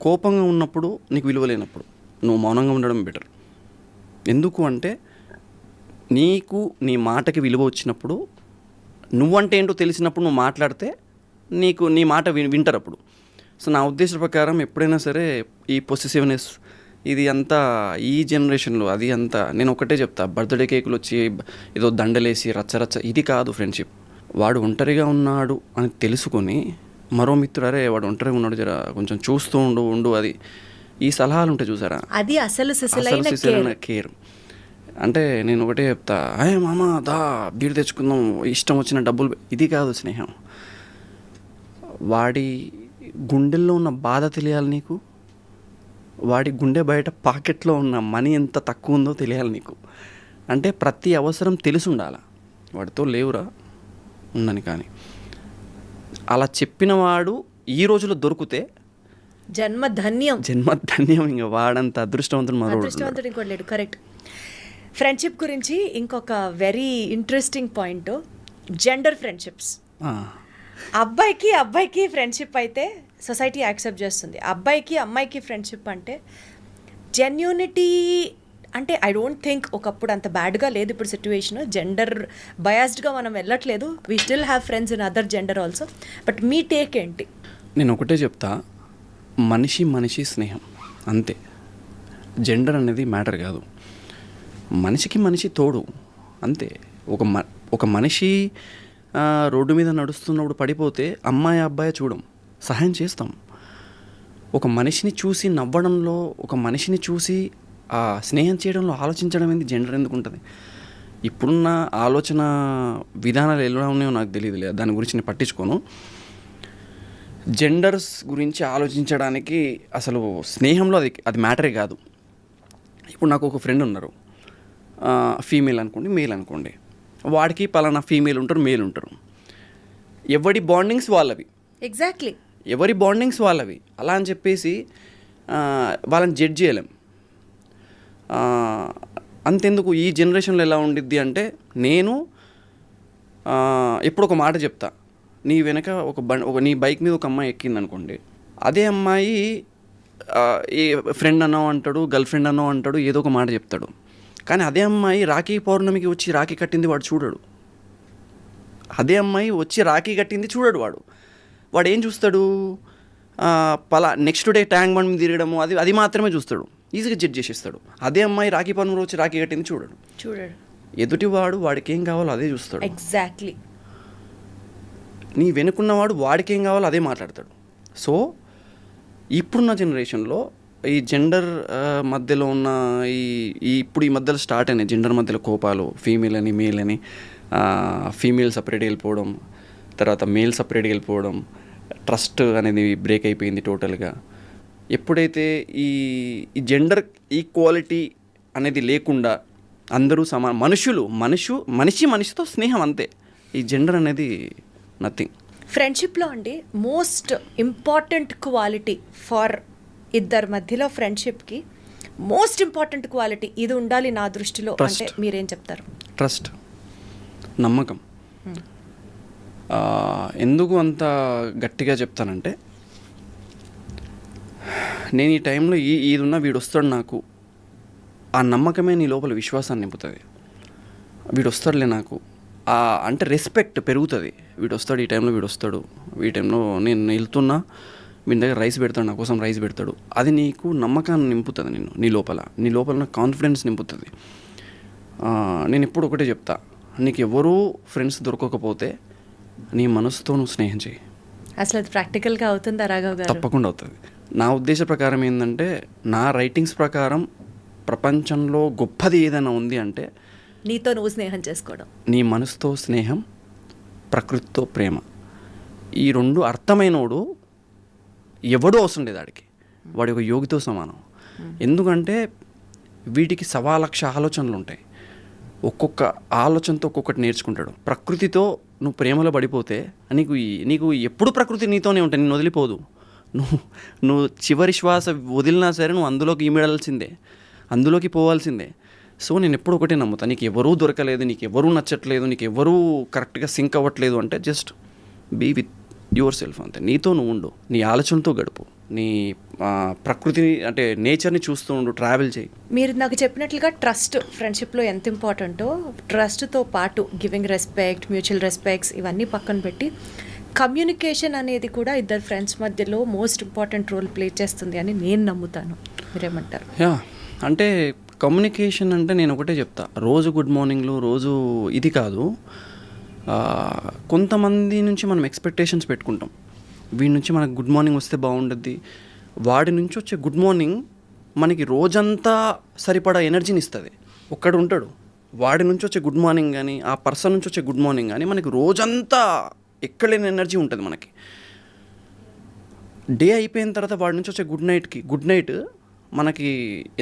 కోపంగా ఉన్నప్పుడు, నీకు విలువ లేనప్పుడు నువ్వు మౌనంగా ఉండడం బెటర్. ఎందుకు అంటే నీకు నీ మాటకి విలువ వచ్చినప్పుడు, నువ్వంటే ఏంటో తెలిసినప్పుడు నువ్వు మాట్లాడితే నీ మాట వింటారు అప్పుడు. సో నా ఉద్దేశం ప్రకారం ఎప్పుడైనా సరే ఈ పొసెసివ్నెస్ ఇది అంతా ఈ జనరేషన్లో అది అంతా, నేను ఒకటే చెప్తా, బర్త్డే కేకులు వచ్చి ఏదో దండలేసి రచ్చరచ్చ ఇది కాదు ఫ్రెండ్షిప్. వాడు ఒంటరిగా ఉన్నాడు అని తెలుసుకొని మరో మిత్రుడు, అరే వాడు ఒంటరిగా ఉన్నాడు, జర కొంచెం చూస్తూ ఉండు అది ఈ సలహాలు ఉంటాయి చూసారా, అది అసలు అసలు సిసలైన సిసలైన కేర్. అంటే నేను ఒకటే చెప్తా, అయ్యే మామ దా బీరు తెచ్చుకుందాం, ఇష్టం వచ్చిన డబ్బులు, ఇది కాదు స్నేహం. వాడి గుండెల్లో ఉన్న బాధ తెలియాలి నీకు, వాడి గుండె బయట పాకెట్లో ఉన్న మనీ ఎంత తక్కువ ఉందో తెలియాలి నీకు. అంటే ప్రతి అవసరం తెలిసి ఉండాలి. వాడితో లేవురా ఉందని, కానీ అలా చెప్పిన వాడు ఈ రోజులో దొరికితే జన్మ ధన్యం. ఇంకా వాడంత అదృష్టవంతుడు మరో అదృష్టవంతుడు ఇంకోటి లేడు. కరెక్ట్. ఫ్రెండ్షిప్ గురించి ఇంకొక very interesting point, gender friendships. అబ్బాయికి ఫ్రెండ్షిప్ అయితే సొసైటీ యాక్సెప్ట్ చేస్తుంది. అమ్మాయికి ఫ్రెండ్షిప్ అంటే జెన్యూనిటీ అంటే ఐ డోంట్ థింక్ ఒకప్పుడు అంత బ్యాడ్గా లేదు ఇప్పుడు సిచ్యువేషన్. జెండర్ బయాస్డ్గా మనం వెళ్ళట్లేదు. We still have friends in other gender also. But me take ఏంటి? నేను ఒకటే చెప్తా, మనిషి స్నేహం అంతే. జెండర్ అనేది మ్యాటర్ కాదు. మనిషికి మనిషి తోడు అంతే. ఒక మనిషి రోడ్డు మీద నడుస్తున్నప్పుడు పడిపోతే అమ్మాయి అబ్బాయి చూడం, సహాయం చేస్తాం. ఒక మనిషిని చూసి నవ్వడంలో, ఒక మనిషిని చూసి స్నేహం చేయడంలో ఆలోచించడం ఏంది జెండర్ ఎందుకు ఉంటుంది? ఇప్పుడున్న ఆలోచన విధానాలు ఎలా ఉన్నాయో నాకు తెలియదు, లేదు దాని గురించి నేను పట్టించుకోను. జెండర్స్ గురించి ఆలోచించడానికి అసలు స్నేహంలో అది మ్యాటరే కాదు. ఇప్పుడు నాకు ఒక ఫ్రెండ్ ఉన్నారు, ఫీమేల్ అనుకోండి, మేల్ అనుకోండి. వాడికి పలానా ఫీమేల్ ఉంటారు, మేల్ ఉంటారు. ఎవరి బాండింగ్స్ వాళ్ళవి. ఎగ్జాక్ట్లీ, ఎవరి బాండింగ్స్ వాళ్ళవి. అలా అని చెప్పేసి వాళ్ళని జడ్జ్ చేయలేం. అంతెందుకు ఈ జనరేషన్లో ఎలా ఉండిద్ది అంటే, నేను ఎప్పుడు ఒక మాట చెప్తా, నీ వెనక నీ బైక్ మీద ఒక అమ్మాయి ఎక్కింది అనుకోండి, అదే అమ్మాయి ఏ ఫ్రెండ్ అన్నో అంటాడు, గర్ల్ ఫ్రెండ్ అన్నో అంటాడు, ఏదో ఒక మాట చెప్తాడు. కానీ అదే అమ్మాయి రాఖీ పౌర్ణమికి వచ్చి రాఖీ కట్టింది వాడు చూడడు. అదే అమ్మాయి వచ్చి రాఖీ కట్టింది చూడడు. వాడు ఏం చూస్తాడు? నెక్స్ట్ డే ట్యాంక్ బండ్ మీద తిరగడము, అది మాత్రమే చూస్తాడు. ఈజీగా జడ్జ్ చేసేస్తాడు. అదే అమ్మాయి రాఖీ పౌర్ణమి వచ్చి రాఖీ కట్టింది చూడడు. ఎదుటివాడు వాడికి ఏం కావాలో అదే చూస్తాడు. ఎగ్జాక్ట్లీ. నీ వెనుకున్నవాడు వాడికి ఏం కావాలో అదే మాట్లాడతాడు. సో ఇప్పుడున్న జనరేషన్లో ఈ జెండర్ మధ్యలో ఉన్న ఇప్పుడు ఈ మధ్యలో స్టార్ట్ అయినాయి జెండర్ మధ్యలో కోపాలు. ఫీమేల్ అని, మేల్ అని, ఫీమేల్ సపరేట్గా వెళ్ళిపోవడం, తర్వాత మేల్ సపరేట్గా వెళ్ళిపోవడం, ట్రస్ట్ అనేది బ్రేక్ అయిపోయింది టోటల్గా. ఎప్పుడైతే ఈ జెండర్ ఈక్వాలిటీ అనేది లేకుండా అందరూ మనిషితో స్నేహం అంతే. ఈ జెండర్ అనేది నథింగ్. ఫ్రెండ్షిప్లో అండి మోస్ట్ ఇంపార్టెంట్ క్వాలిటీ ఫర్ ఇద్దరి మధ్యలో ఫ్రెండ్షిప్కి మోస్ట్ ఇంపార్టెంట్ క్వాలిటీ ఇది ఉండాలి నా దృష్టిలో అంటే మీరేం చెప్తారు? ట్రస్ట్, నమ్మకం. ఎందుకు అంత గట్టిగా చెప్తానంటే, నేను ఈ టైంలో ఇది ఉన్నా వీడు వస్తాడు నాకు, ఆ నమ్మకమే నీ లోపల విశ్వాసాన్ని నింపుతుంది. వీడు వస్తాడులే నాకు అంటే రెస్పెక్ట్ పెరుగుతుంది. వీడు వస్తాడు, ఈ టైంలో వీడు వస్తాడు, ఈ టైంలో నేను వెళ్తున్నా వీడి దగ్గర రైస్ పెడతాడు, నా కోసం రైస్ పెడతాడు. అది నీకు నమ్మకాన్ని నింపుతుంది. నీ లోపల కాన్ఫిడెన్స్ నింపుతుంది. నేను ఎప్పుడు ఒకటే చెప్తా, నీకు ఎవరూ ఫ్రెండ్స్ దొరకకపోతే నీ మనసుతో నువ్వు స్నేహం చేయి. అసలు అది ప్రాక్టికల్గా అవుతుందా రాఘవ్ గారు? తప్పకుండా అవుతుంది. నా ఉద్దేశ ప్రకారం ఏంటంటే, నా రైటింగ్స్ ప్రకారం ప్రపంచంలో గొప్పది ఏదైనా ఉంది అంటే నీతో నువ్వు స్నేహం చేసుకోవడం. నీ మనసుతో స్నేహం, ప్రకృతితో ప్రేమ. ఈ రెండు అర్థమైనోడు ఎవడూ అవసరం లేదు ఆడికి. వాడి ఒక యోగితో సమానం. ఎందుకంటే వీటికి 1,00,000 ఆలోచనలు ఉంటాయి. ఒక్కొక్క ఆలోచనతో ఒక్కొక్కటి నేర్చుకుంటాడు. ప్రకృతితో నువ్వు ప్రేమలో పడిపోతే నీకు ఎప్పుడు ప్రకృతి నీతోనే ఉంటాయి, నేను వదిలిపోదు. నువ్వు చివరి శ్వాస వదిలినా సరే నువ్వు అందులోకి ఈమిడాల్సిందే, అందులోకి పోవాల్సిందే. సో నేను ఎప్పుడు ఒకటే నమ్ముతాను, నీకు ఎవరూ దొరకలేదు, నీకు ఎవరూ నచ్చట్లేదు, నీకు ఎవరూ కరెక్ట్గా సింక్ అవ్వట్లేదు అంటే just be with yourself అంతే. నీతో నువ్వు ఉండు, నీ ఆలోచనతో గడుపు, నీ ప్రకృతిని అంటే నేచర్ని చూస్తూ ఉండు, ట్రావెల్ చేయి. మీరు నాకు చెప్పినట్లుగా ట్రస్ట్ ఫ్రెండ్షిప్లో ఎంత ఇంపార్టెంటో, ట్రస్ట్తో పాటు గివింగ్ రెస్పెక్ట్, మ్యూచువల్ రెస్పెక్ట్స్ ఇవన్నీ పక్కన పెట్టి కమ్యూనికేషన్ అనేది కూడా ఇద్దరు ఫ్రెండ్స్ మధ్యలో మోస్ట్ ఇంపార్టెంట్ రోల్ ప్లే చేస్తుంది అని నేను నమ్ముతాను. మీరేమంటారు? అంటే కమ్యూనికేషన్ అంటే నేను ఒకటే చెప్తా, రోజు గుడ్ మార్నింగ్లు రోజు ఇది కాదు. కొంతమంది నుంచి మనం ఎక్స్పెక్టేషన్స్ పెట్టుకుంటాం. వీడి నుంచి మనకు గుడ్ మార్నింగ్ వస్తే బాగుంటుంది, వాడి నుంచి వచ్చే గుడ్ మార్నింగ్ మనకి రోజంతా సరిపడా ఎనర్జీని ఇస్తుంది. ఒక్కడు ఉంటాడు, వాడి నుంచి వచ్చే గుడ్ మార్నింగ్ కానీ ఆ పర్సన్ నుంచి వచ్చే గుడ్ మార్నింగ్ కానీ మనకి రోజంతా ఎక్కడలేని ఎనర్జీ ఉంటుంది మనకి. డే అయిపోయిన తర్వాత వాడి నుంచి వచ్చే గుడ్ నైట్ మనకి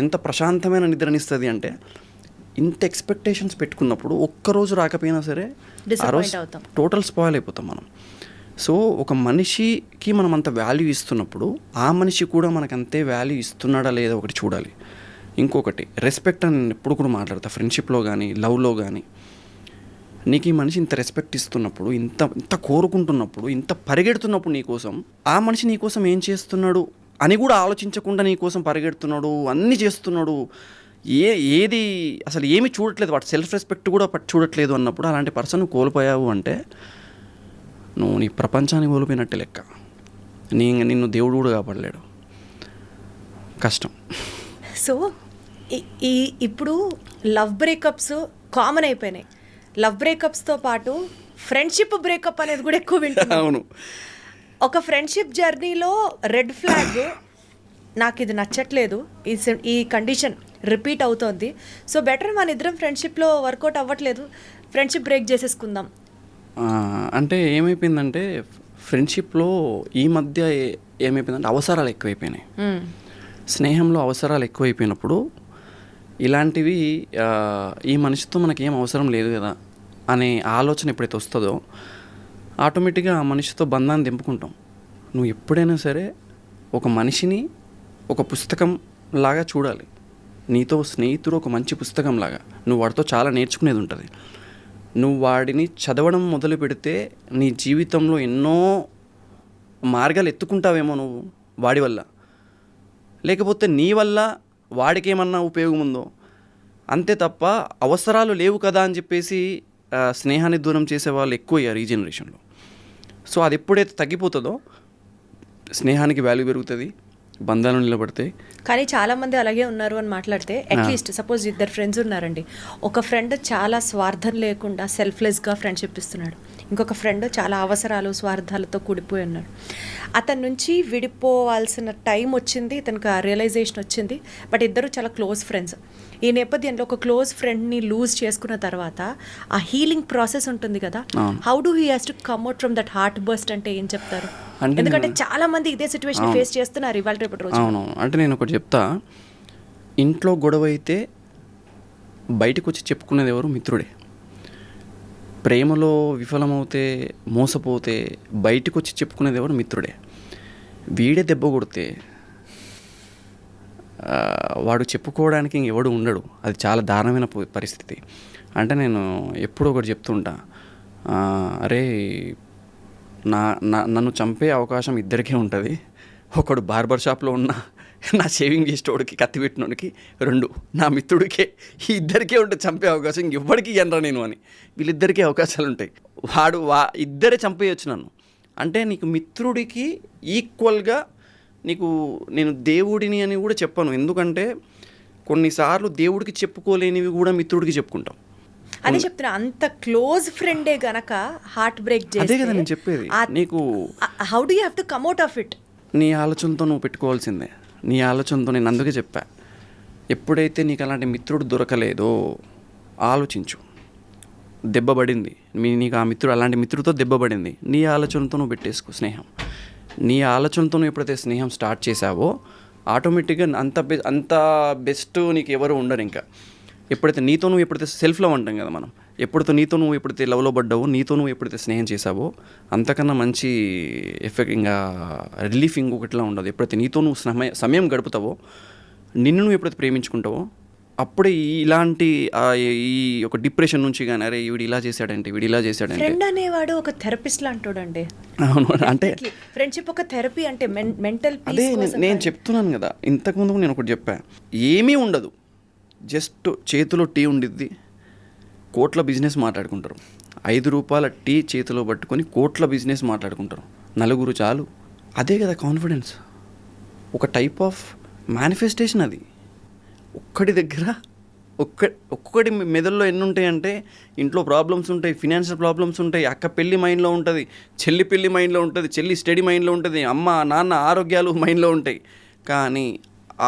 ఎంత ప్రశాంతమైన నిద్రనిస్తుంది అంటే, ఇంత ఎక్స్పెక్టేషన్స్ పెట్టుకున్నప్పుడు ఒక్కరోజు రాకపోయినా సరే ఆ రోజు టోటల్ స్పాయిల్ అయిపోతాం మనం. సో ఒక మనిషికి మనం అంత వాల్యూ ఇస్తున్నప్పుడు ఆ మనిషి కూడా మనకు అంతే వాల్యూ ఇస్తున్నాడా లేదా ఒకటి చూడాలి. ఇంకొకటి రెస్పెక్ట్ అని నేను ఎప్పుడు కూడా మాట్లాడతా, ఫ్రెండ్షిప్లో కానీ లవ్లో కానీ. నీకు ఈ మనిషి ఇంత రెస్పెక్ట్ ఇస్తున్నప్పుడు, ఇంత కోరుకుంటున్నప్పుడు, ఇంత పరిగెడుతున్నప్పుడు నీకోసం, ఆ మనిషి నీకోసం ఏం చేస్తున్నాడు అని కూడా ఆలోచించకుండా నీకోసం పరిగెడుతున్నాడు, అన్నీ చేస్తున్నాడు, ఏది అసలు ఏమీ చూడట్లేదు, వాటి సెల్ఫ్ రెస్పెక్ట్ కూడా చూడట్లేదు అన్నప్పుడు అలాంటి పర్సన్ కోల్పోయావు అంటే నువ్వు నీ ప్రపంచాన్ని కోల్పోయినట్టే లెక్క. నిన్ను దేవుడు కూడా కాపాడలేడు. కష్టం. సో ఇప్పుడు లవ్ బ్రేకప్స్ కామన్ అయిపోయినాయి. లవ్ బ్రేకప్స్తో పాటు ఫ్రెండ్షిప్ బ్రేకప్ అనేది కూడా ఎక్కువ వింటున్నాను. అవును. ఒక ఫ్రెండ్షిప్ జర్నీలో రెడ్ ఫ్లాగ్, నాకు ఇది నచ్చట్లేదు, ఈ కండిషన్ రిపీట్ అవుతోంది, సో బెటర్ మన ఇద్దరం ఫ్రెండ్షిప్లో వర్కౌట్ అవ్వట్లేదు, ఫ్రెండ్షిప్ బ్రేక్ చేసేసుకుందాం. అంటే ఏమైపోయిందంటే ఫ్రెండ్షిప్లో ఈ మధ్య ఏమైపోయిందంటే అవసరాలు ఎక్కువైపోయినాయి. స్నేహంలో అవసరాలు ఎక్కువైపోయినప్పుడు ఇలాంటివి ఈ మనిషితో మనకి ఏం అవసరం లేదు కదా అనే ఆలోచన ఎప్పుడైతే వస్తుందో ఆటోమేటిక్గా ఆ మనిషితో బంధాన్ని దింపుకుంటాం. నువ్వు ఎప్పుడైనా సరే ఒక మనిషిని ఒక పుస్తకం లాగా చూడాలి. నీతో స్నేహితుడు ఒక మంచి పుస్తకం లాగా, నువ్వు వాడితో చాలా నేర్చుకునేది ఉంటుంది. నువ్వు వాడిని చదవడం మొదలు పెడితే నీ జీవితంలో ఎన్నో మార్గాలు ఎత్తుకుంటావేమో నువ్వు వాడి వల్ల, లేకపోతే నీ వల్ల వాడికి ఏమన్నా ఉపయోగం ఉందో అంతే తప్ప అవసరాలు లేవు కదా అని చెప్పేసి స్నేహాన్ని దూరం చేసే వాళ్ళు ఎక్కువయ్యారు ఈ జనరేషన్లో. సో అది ఎప్పుడైతే తగ్గిపోతుందో స్నేహానికి వాల్యూ పెరుగుతుంది, బంధాలు నిలబడతాయి. కానీ చాలామంది అలాగే ఉన్నారు అని మాట్లాడితే, అట్లీస్ట్ సపోజ్ ఇద్దరు ఫ్రెండ్స్ ఉన్నారండి, ఒక ఫ్రెండ్ చాలా స్వార్థం లేకుండా సెల్ఫ్లెస్గా ఫ్రెండ్షిప్ ఇస్తున్నాడు, ఇంకొక ఫ్రెండ్ చాలా అవసరాలు స్వార్థాలతో కూడిపోయి ఉన్నాడు. అతని నుంచి విడిపోవాల్సిన టైం వచ్చింది, ఇతనికి ఆ రియలైజేషన్ వచ్చింది, బట్ ఇద్దరు చాలా క్లోజ్ ఫ్రెండ్స్. ఈ నేపథ్యంలో ఒక క్లోజ్ ఫ్రెండ్ని లూజ్ చేసుకున్న తర్వాత ఆ హీలింగ్ ప్రాసెస్ ఉంటుంది కదా, how do he has to come out from that heart burst అంటే ఏం చెప్తారు? ఎందుకంటే చాలా మంది ఇదే సిచ్యువేషన్ ఫేస్ చేస్తున్నారు ఇవాళ రేపటి రోజు. అవును. అంటే నేను ఒకటి చెప్తా, ఇంట్లో గొడవ అయితే బయటకు వచ్చి చెప్పుకునేది ఎవరు? మిత్రుడే. ప్రేమలో విఫలమవుతే మోసపోతే బయటకు వచ్చి చెప్పుకునేది ఎవరు? మిత్రుడే. వీడే దెబ్బ కొడితే వాడు చెప్పుకోవడానికి ఇంకెవడు ఉండడు. అది చాలా దారుణమైన పరిస్థితి. అంటే నేను ఎప్పుడూ ఒకటి చెప్తుంటా, అరే నన్ను చంపే అవకాశం ఇద్దరికీ ఉంటుంది. ఒకడు బార్బర్ షాప్లో ఉన్న నా షేవింగ్ చేసేటోడికి, కత్తి పెట్టినోడికి, రెండు నా మిత్రుడికే, ఈ ఇద్దరికే ఉంటుంది చంపే అవకాశం, ఇంకెవ్వడికి ఇయ్యనరా నేను అని. వీళ్ళిద్దరికీ అవకాశాలు ఉంటాయి. ఇద్దరే చంపేయచ్చు నన్ను. అంటే నీకు మిత్రుడికి ఈక్వల్గా నీకు నేను దేవుడిని అని కూడా చెప్పను. ఎందుకంటే కొన్నిసార్లు దేవుడికి చెప్పుకోలేనివి కూడా మిత్రుడికి చెప్పుకుంటాం. అదే చెప్తున్నా, అంత క్లోజ్ ఫ్రెండే గనక హార్ట్ బ్రేక్ చేస్తే, అదే కదా నేను చెప్పేది. నీకు how do you have to come out of it? నీ ఆలోచనతో నువ్వు పెట్టుకోవాల్సిందే. నీ ఆలోచనతో, నేను అందుకే చెప్పా, ఎప్పుడైతే నీకు అలాంటి మిత్రుడు దొరకలేదో ఆలోచించు. దెబ్బపడింది నీకు, ఆ మిత్రుడు అలాంటి మిత్రుడితో దెబ్బపడింది, నీ ఆలోచనతో నువ్వు పెట్టేసుకో స్నేహం. నీ ఆలోచనతో నువ్వు ఎప్పుడైతే స్నేహం స్టార్ట్ చేసావో ఆటోమేటిక్గా అంత బెస్ట్ నీకు ఎవరు ఉండరు. ఇంకా ఎప్పుడైతే నీతో నువ్వు ఎప్పుడైతే సెల్ఫ్ లవ్ అంటాం కదా మనం, నీతో నువ్వు ఎప్పుడైతే లవ్లో పడ్డావో, నీతో నువ్వు ఎప్పుడైతే స్నేహం చేసావో అంతకన్నా మంచి ఎఫెక్ట్, ఇంకా రిలీఫ్ ఇంకొకటిలా ఉండదు. ఎప్పుడైతే నీతో నువ్వు సమయం గడుపుతావో, నిన్ను నువ్వు ఎప్పుడైతే ప్రేమించుకుంటావో అప్పుడే ఇలాంటి ఈ ఒక డిప్రెషన్ నుంచి కానీ, అరే వీడు ఇలా చేశాడంటే, వీడు ఇలా చేశాడంటే. ఫ్రెండ్ అనేవాడు ఒక థెరపిస్ట్ లాంటోడండి. అవును. అంటే ఫ్రెండ్షిప్ ఒక థెరపీ, అంటే మెంటల్ అదే నేను చెప్తున్నాను కదా. ఇంతకుముందు నేను ఒకటి చెప్పా, ఏమీ ఉండదు, జస్ట్ చేతిలో టీ ఉండిద్ది, కోట్ల బిజినెస్ మాట్లాడుకుంటారు. 5 రూపాయల టీ చేతిలో పట్టుకొని కోట్ల బిజినెస్ మాట్లాడుకుంటారు. నలుగురు చాలు. అదే కదా కాన్ఫిడెన్స్, ఒక టైప్ ఆఫ్ మేనిఫెస్టేషన్. అది ఒక్కడి దగ్గర ఒక్కొక్కటి మెదడులో ఎన్ని ఉంటాయంటే, ఇంట్లో ప్రాబ్లమ్స్ ఉంటాయి, ఫినాన్షియల్ ప్రాబ్లమ్స్ ఉంటాయి, అక్క పెళ్ళి మైండ్లో ఉంటుంది, చెల్లి పెళ్ళి మైండ్లో ఉంటుంది, చెల్లి స్టడీ మైండ్లో ఉంటుంది, అమ్మ నాన్న ఆరోగ్యాలు మైండ్లో ఉంటాయి. కానీ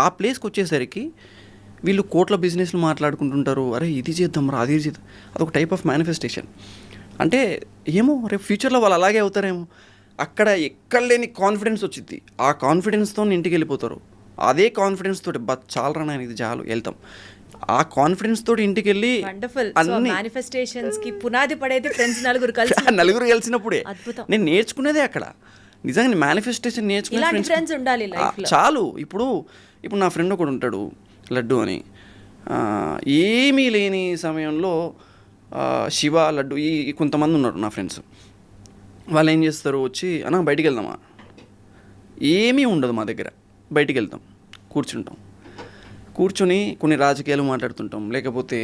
ఆ ప్లేస్కి వచ్చేసరికి వీళ్ళు కోట్ల బిజినెస్లు మాట్లాడుకుంటుంటారు, అరే ఇది చేద్దాం రా అది చేద్దాం. అదొక టైప్ ఆఫ్ మేనిఫెస్టేషన్. అంటే ఏమో రేపు ఫ్యూచర్లో వాళ్ళు అలాగే అవుతారేమో. అక్కడ ఎక్కడ లేని కాన్ఫిడెన్స్ వచ్చింది, ఆ కాన్ఫిడెన్స్తో ఇంటికి వెళ్ళిపోతారు. అదే కాన్ఫిడెన్స్ తోటి చాలా నేను ఇది చాలు వెళ్తాం, ఆ కాన్ఫిడెన్స్ తోటి ఇంటికి వెళ్ళి వండర్ఫుల్. మేనిఫెస్టేషన్స్ కి పునాది పడేది ఫ్రెండ్స్ నలుగురు కలిసి నలుగురు కలిసినప్పుడే. అద్భుతం. నేను నేర్చుకునేదే అక్కడ నిజంగా మేనిఫెస్టేషన్ ఇలాంటి నేర్చుకునే ఫ్రెండ్స్ ఉండాలి లైఫ్ లో. చాలు. ఇప్పుడు నా ఫ్రెండ్ ఒకడు ఉంటాడు లడ్డు అని, ఏమీ లేని సమయంలో శివ లడ్డు ఈ కొంతమంది ఉన్నారు నా ఫ్రెండ్స్. వాళ్ళు ఏం చేస్తారు, వచ్చి అన్న బయటికి వెళ్దామా, ఏమీ ఉండదు మా దగ్గర, బయటికి వెళ్తాం, కూర్చొని కొన్ని రాజకీయాలు మాట్లాడుతుంటాం, లేకపోతే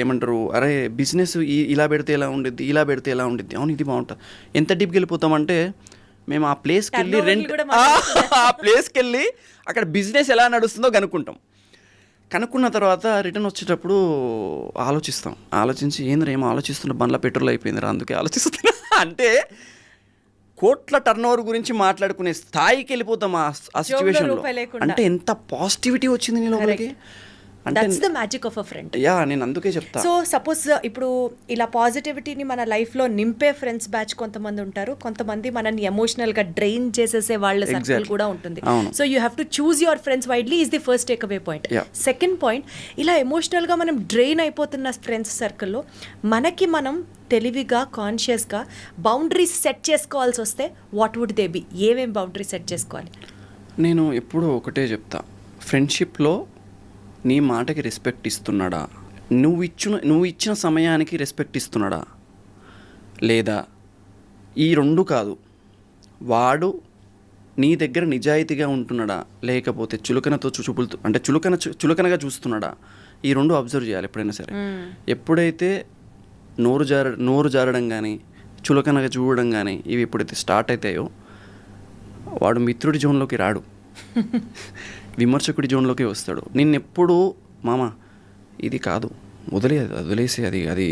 ఏమంటారు అరే బిజినెస్ ఇలా పెడితే ఎలా ఉండిద్ది, ఇలా పెడితే ఎలా ఉండిద్ది, అవును ఇది బాగుంటుంది. ఎంత డీప్కి వెళ్ళిపోతామంటే మేము ఆ ప్లేస్కి వెళ్ళి ఆ ప్లేస్కి వెళ్ళి అక్కడ బిజినెస్ ఎలా నడుస్తుందో కనుక్కున్న తర్వాత రిటర్న్ వచ్చేటప్పుడు ఆలోచించి ఏమో ఆలోచిస్తున్న బండ్ల పెట్రోల్ అయిపోయిందిరా అందుకే ఆలోచిస్తున్నా అంటే కోట్ల టర్నోవర్ గురించి మాట్లాడుకునే స్థాయికి వెళ్ళిపోతాం ఆ సిచ్యువేషన్లో. అంటే ఎంత పాజిటివిటీ వచ్చింది నీ లోపలికి అంటే that's the magic of a friend. Yeah నేను అందుకే చెప్తా. సో సపోజ్ ఇప్పుడు ఇలా పాజిటివిటీని మన లైఫ్లో నింపే ఫ్రెండ్స్ బ్యాచ్ కొంతమంది ఉంటారు, కొంతమంది మనల్ని ఎమోషనల్గా డ్రైన్ చేసేసే వాళ్ళ సర్కిల్ కూడా ఉంటుంది. So you have to choose your friends widely is the first take away point. Second point, ఇలా ఎమోషనల్గా మనం డ్రైన్ అయిపోతున్న ఫ్రెండ్స్ సర్కిల్లో మనకి మనం తెలివిగా కాన్షియస్గా బౌండరీస్ సెట్ చేసుకోవాల్సి వస్తే వాట్ వుడ్ దే బి? ఏమేం బౌండరీస్ సెట్ చేసుకోవాలి? నేను ఎప్పుడూ ఒకటే చెప్తా, ఫ్రెండ్షిప్లో నీ మాటకి రెస్పెక్ట్ ఇస్తున్నాడా, నువ్వు ఇచ్చిన సమయానికి రెస్పెక్ట్ ఇస్తున్నాడా, లేదా ఈ రెండు కాదు, వాడు నీ దగ్గర నిజాయితీగా ఉంటున్నాడా, లేకపోతే చులకనతో చూపులతో అంటే చులకనగా చూస్తున్నాడా, ఈ రెండు అబ్జర్వ్ చేయాలి ఎప్పుడైనా సరే. ఎప్పుడైతే నోరు జారడం కానీ చులకనగా చూడడం కానీ ఇవి ఎప్పుడైతే స్టార్ట్ అవుతాయో వాడు మిత్రుడి జోన్లోకి రాడు, విమర్శకుడి జోన్లోకి వస్తాడు. నిన్నెప్పుడు మామ ఇది కాదు వదిలేసి అది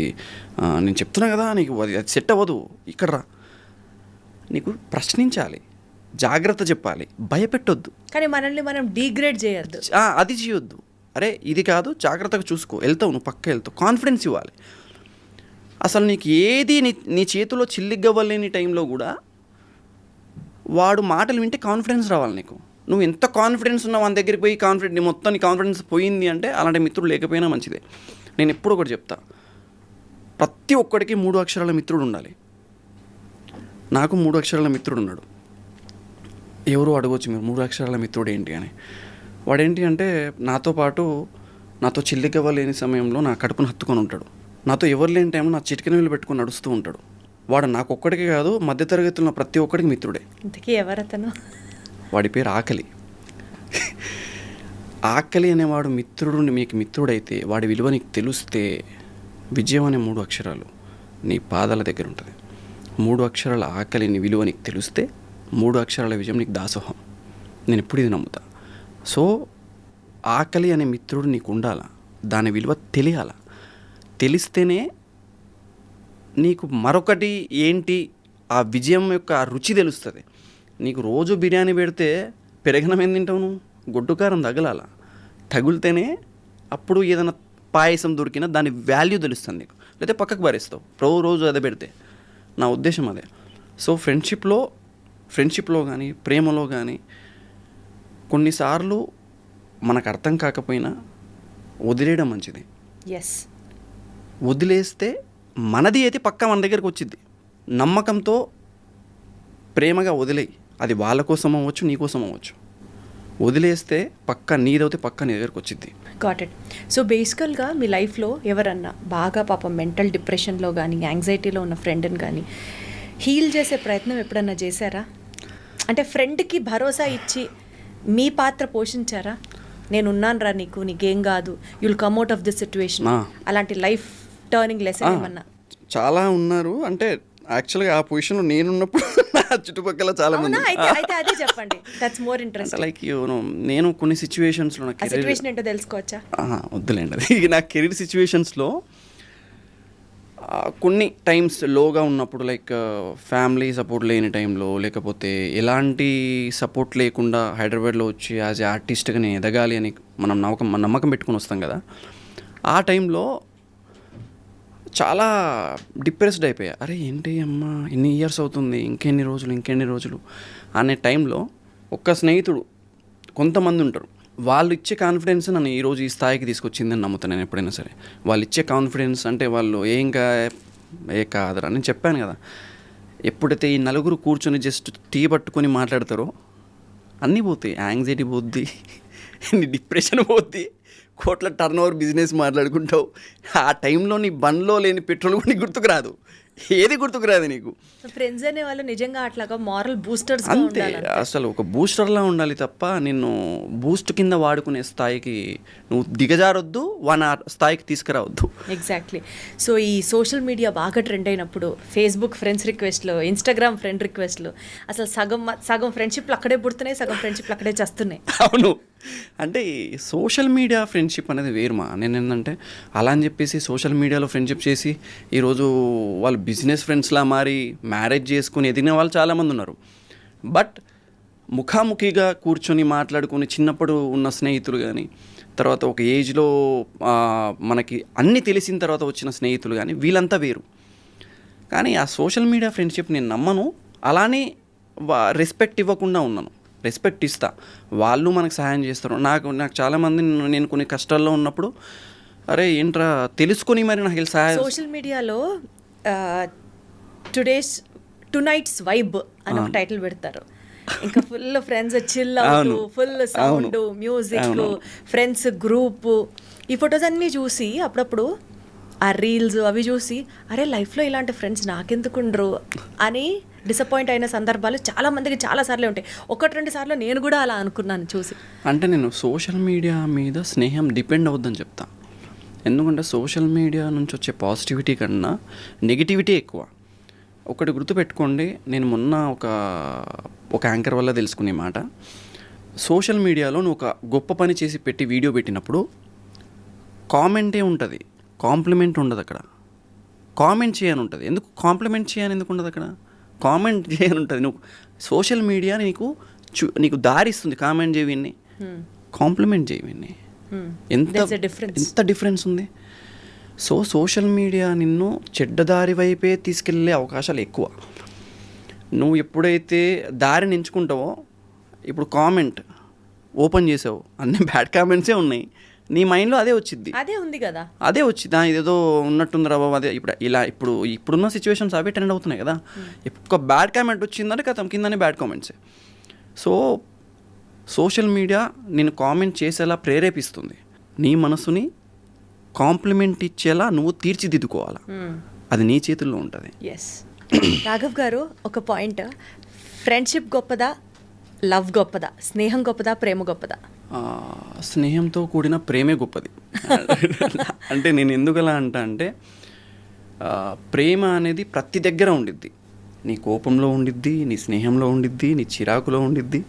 నేను చెప్తున్నా కదా నీకు అది సెట్ అవ్వదు, ఇక్కడ రా, నీకు ప్రశ్నించాలి, జాగ్రత్త చెప్పాలి, భయపెట్టొద్దు, కానీ మనల్ని మనం డీగ్రేడ్ చేయొద్దు, అది చేయొద్దు. అరే ఇది కాదు జాగ్రత్తగా చూసుకో, వెళ్తావు నువ్వు పక్క వెళ్తావు, కాన్ఫిడెన్స్ ఇవ్వాలి. అసలు నీకు ఏది నీ చేతిలో చిల్లిగ్గవ్వలేని టైంలో కూడా వాడు మాటలు వింటే కాన్ఫిడెన్స్ రావాలి నీకు. నువ్వు ఎంత కాన్ఫిడెన్స్ ఉన్నావు మన దగ్గరికి పోయి నీ మొత్తం నీ కాన్ఫిడెన్స్ పోయింది అంటే అలాంటి మిత్రుడు లేకపోయినా మంచిదే. నేను ఎప్పుడు ఒకటి చెప్తా, ప్రతి ఒక్కడికి 3 అక్షరాల మిత్రుడు ఉండాలి. నాకు 3 అక్షరాల మిత్రుడు ఉన్నాడు. ఎవరు అడగవచ్చు మీరు 3 అక్షరాల మిత్రుడు ఏంటి అని. వాడేంటి అంటే నాతో చిల్లిగవ్వలేని సమయంలో నా కడుపును హత్తుకొని ఉంటాడు, నాతో ఎవరు లేని టైంలో నా చిటికెన వీళ్ళు పెట్టుకొని నడుస్తూ ఉంటాడు. వాడు నాకు ఒక్కడికే కాదు మధ్యతరగతిలో ఉన్న ప్రతి ఒక్కడికి మిత్రుడే. ఇంతకీ ఎవరతను? వాడి పేరు ఆకలి. ఆకలి అనేవాడు మీకు మిత్రుడైతే వాడి విలువ నీకు తెలిస్తే విజయం అనే 3 అక్షరాలు నీ పాదాల దగ్గర ఉంటుంది. 3 అక్షరాల ఆకలి నీ విలువ నీకు తెలిస్తే 3 అక్షరాల విజయం నీకు దాసోహం. నేను ఎప్పుడు ఇది నమ్ముతా. సో ఆకలి అనే మిత్రుడు నీకు ఉండాలా, దాని విలువ తెలియాలా, తెలిస్తేనే నీకు మరొకటి ఏంటి ఆ విజయం యొక్క రుచి తెలుస్తుంది. నీకు రోజు బిర్యానీ పెడితే పెరగనం ఏం తింటావు నువ్వు, గొడ్డు కారం తగిలితేనే అప్పుడు ఏదైనా పాయసం దొరికినా దాని వాల్యూ తెలుస్తుంది నీకు, లేకపోతే పక్కకు పారేస్తావు రోజు అదే పెడితే. నా ఉద్దేశం అదే. సో ఫ్రెండ్షిప్లో కానీ ప్రేమలో కానీ కొన్నిసార్లు మనకు అర్థం కాకపోయినా వదిలేయడం మంచిది. ఎస్, వదిలేస్తే మనది అయితే పక్కా మన దగ్గరకు వచ్చింది. నమ్మకంతో ప్రేమగా వదిలేయి, అది వాళ్ళ కోసం అవ్వచ్చు నీ కోసం అవ్వచ్చు. వదిలేస్తే పక్కా నీదవుతే పక్కా నీ దగ్గరకు వచ్చింది. Got it. సో బేసికల్గా మీ లైఫ్లో ఎవరన్నా బాగా పాపం మెంటల్ డిప్రెషన్లో కానీ యాంగ్జైటీలో ఉన్న ఫ్రెండ్ని కానీ హీల్ చేసే ప్రయత్నం ఎప్పుడన్నా చేశారా? అంటే ఫ్రెండ్కి భరోసా ఇచ్చి మీ పాత్ర పోషించారా? నేను ఉన్నాను రా నీకేం కాదు, you'll come out of this situation, అలాంటి లైఫ్ టర్నింగ్ లెసన్ ఏమన్నా? చాలా ఉన్నారు. అంటే యాక్చువల్గా ఆ పొజిషన్లో నేనున్నప్పుడు నా చుట్టుపక్కల చాలా మంది. అయితే అదే చెప్పండి, దట్స్ మోర్ ఇంట్రెస్టింగ్. లైక్ నేను కొన్ని సిచ్యువేషన్స్లో నా సిచ్యువేషన్ ఏంటో తెలుసుకోవచ్చా? వద్దులేండి, అది నా కెరీర్ సిచ్యువేషన్స్లో కొన్ని టైమ్స్ లోగా ఉన్నప్పుడు లైక్ ఫ్యామిలీ సపోర్ట్ లేని టైంలో, లేకపోతే ఎలాంటి సపోర్ట్ లేకుండా హైదరాబాద్లో వచ్చి యాజ్ ఏ ఆర్టిస్ట్గా నేను ఎదగాలి అని మనం నమ్మకం పెట్టుకుని వస్తాం కదా, ఆ టైంలో చాలా డిప్రెస్డ్ అయిపోయా. అరే ఏంటి అమ్మ ఎన్ని ఇయర్స్ అవుతుంది, ఇంకెన్ని రోజులు అనే టైంలో ఒక్క స్నేహితుడు, కొంతమంది ఉంటారు, వాళ్ళు ఇచ్చే కాన్ఫిడెన్స్ నన్ను ఈరోజు ఈ స్థాయికి తీసుకొచ్చిందని నమ్ముతాను నేను ఎప్పుడైనా సరే. వాళ్ళు ఇచ్చే కాన్ఫిడెన్స్ అంటే వాళ్ళు ఏ కాదురా నేను చెప్పాను కదా, ఎప్పుడైతే ఈ నలుగురు కూర్చొని జస్ట్ టీ పట్టుకొని మాట్లాడతారో అన్నీ పోతాయి. యాంగ్జైటీ పోద్ది, డిప్రెషన్ పోద్ది, కోట్ల టర్న్ ఓవర్ బిజినెస్ మాట్లాడుకుంటావు. ఆ టైంలో నీ బండ్లో లేని పెట్రోల్ కూడా నీకు గుర్తుకు రాదు, ఏది గుర్తుకు రాదు నీకు. ఫ్రెండ్స్ అనే వాళ్ళు నిజంగా అట్లాగా మారల్ బూస్టర్స్ అంతే, అసలు ఒక బూస్టర్లా ఉండాలి తప్ప నిన్ను బూస్ట్ కింద వాడుకునే స్థాయికి నువ్వు దిగజారొద్దు, ఆ స్థాయికి తీసుకురావద్దు. ఎగ్జాక్ట్లీ. సో ఈ సోషల్ మీడియా బాగా ట్రెండ్ అయినప్పుడు ఫేస్బుక్ ఫ్రెండ్స్ రిక్వెస్ట్లు, ఇన్స్టాగ్రామ్ ఫ్రెండ్ రిక్వెస్ట్లు, అసలు సగం ఫ్రెండ్షిప్లు అక్కడే పుడుతున్నాయి, సగం ఫ్రెండ్షిప్లు అక్కడే చేస్తున్నాయి. అవును, అంటే సోషల్ మీడియా ఫ్రెండ్షిప్ అనేది వేరుమా. నేను ఏంటంటే అలా అని చెప్పేసి సోషల్ మీడియాలో ఫ్రెండ్షిప్ చేసి ఈరోజు వాళ్ళు బిజినెస్ ఫ్రెండ్స్లా మారి మ్యారేజ్ చేసుకుని ఎదిగిన వాళ్ళు చాలామంది ఉన్నారు. బట్ ముఖాముఖిగా కూర్చొని మాట్లాడుకొని చిన్నప్పుడు ఉన్న స్నేహితులు కానీ, తర్వాత ఒక ఏజ్లో మనకి అన్నీ తెలిసిన తర్వాత వచ్చిన స్నేహితులు కానీ, వీళ్ళంతా వేరు. కానీ ఆ సోషల్ మీడియా ఫ్రెండ్షిప్ నేను నమ్మను, అలానే రెస్పెక్ట్ ఇవ్వకుండా ఉన్నాను. రెస్పెక్ట్ ఇస్తా, వాళ్ళు మనకు సహాయం చేస్తారు. నాకు చాలామంది నేను కొన్ని కష్టాల్లో ఉన్నప్పుడు అరే ఏంట్రా తెలుసుకొని మరి నాకు సహాయం. సోషల్ మీడియాలో టునైట్స్ వైబ్ అని ఒక టైటిల్ పెడతారు. ఇంకా ఫుల్ ఫ్రెండ్స్ చిల్ అవుతూ, full sound, music, friends group, ఈ ఫొటోస్ అన్నీ చూసి అప్పుడప్పుడు ఆ రీల్స్ అవి చూసి అరే లైఫ్లో ఇలాంటి ఫ్రెండ్స్ నాకెందుకుండ్రు అని డిసప్పాయింట్ అయిన సందర్భాలు చాలా మందికి చాలాసార్లు ఉంటాయి. 1-2 సార్లు నేను కూడా అలా అనుకున్నాను చూసి. అంటే నేను సోషల్ మీడియా మీద స్నేహం డిపెండ్ అవుద్దని చెప్తా. ఎందుకంటే సోషల్ మీడియా నుంచి వచ్చే పాజిటివిటీ కన్నా నెగిటివిటీ ఎక్కువ. ఒకటి గుర్తుపెట్టుకోండి, నేను మొన్న ఒక యాంకర్ వల్ల తెలుసుకునే మాట, సోషల్ మీడియాలో నువ్వు ఒక గొప్ప పని చేసి పెట్టి వీడియో పెట్టినప్పుడు కామెంటే ఉంటుంది, కాంప్లిమెంట్ ఉండదు. అక్కడ కామెంట్ చేయని ఉంటుంది. ఎందుకు కాంప్లిమెంట్ చేయని ఎందుకు ఉండదు? అక్కడ కామెంట్ చేయని ఉంటుంది. నువ్వు సోషల్ మీడియా నీకు దారిస్తుంది, కామెంట్ చేయవిన్ని, కాంప్లిమెంట్ చేయవిన్ని. ఎంత డిఫరెన్స్ ఉంది. సో సోషల్ మీడియా నిన్ను చెడ్డదారి వైపే తీసుకెళ్ళే అవకాశాలు ఎక్కువ. నువ్వు ఎప్పుడైతే దారిని ఎంచుకుంటావో, ఇప్పుడు కామెంట్ ఓపెన్ చేసావు, అన్ని బ్యాడ్ కామెంట్సే ఉన్నాయి, నీ మైండ్లో అదే వచ్చింది, అదే ఉంది కదా, అదే వచ్చింది. ఇదేదో ఉన్నట్టుంది రా బాబు, అదే ఇప్పుడున్న సిచ్యువేషన్స్ అవే ట్రెండ్ అవుతున్నాయి కదా. ఒక బ్యాడ్ కామెంట్ వచ్చిందంటే కథం కిందనే బ్యాడ్ కామెంట్సే. సో సోషల్ మీడియా నేను కామెంట్ చేసేలా ప్రేరేపిస్తుంది. నీ మనసుని కాంప్లిమెంట్ ఇచ్చేలా నువ్వు తీర్చిదిద్దుకోవాలా, అది నీ చేతుల్లో ఉంటుంది. ఎస్. రాఘవ్ గారు, ఒక పాయింట్, ఫ్రెండ్షిప్ గొప్పదా, లవ్ గొప్పదా, స్నేహం గొప్పదా, ప్రేమ గొప్పదా? స్నేహంతో కూడిన ప్రేమే గొప్పది. అంటే నేను ఎందుకలా అంటే ప్రేమ అనేది ప్రతి దగ్గర ఉండిద్ది. నీ కోపంలో ఉండిద్ది, నీ స్నేహంలో ఉండిద్ది, నీ చిరాకులో ఉండిద్ది.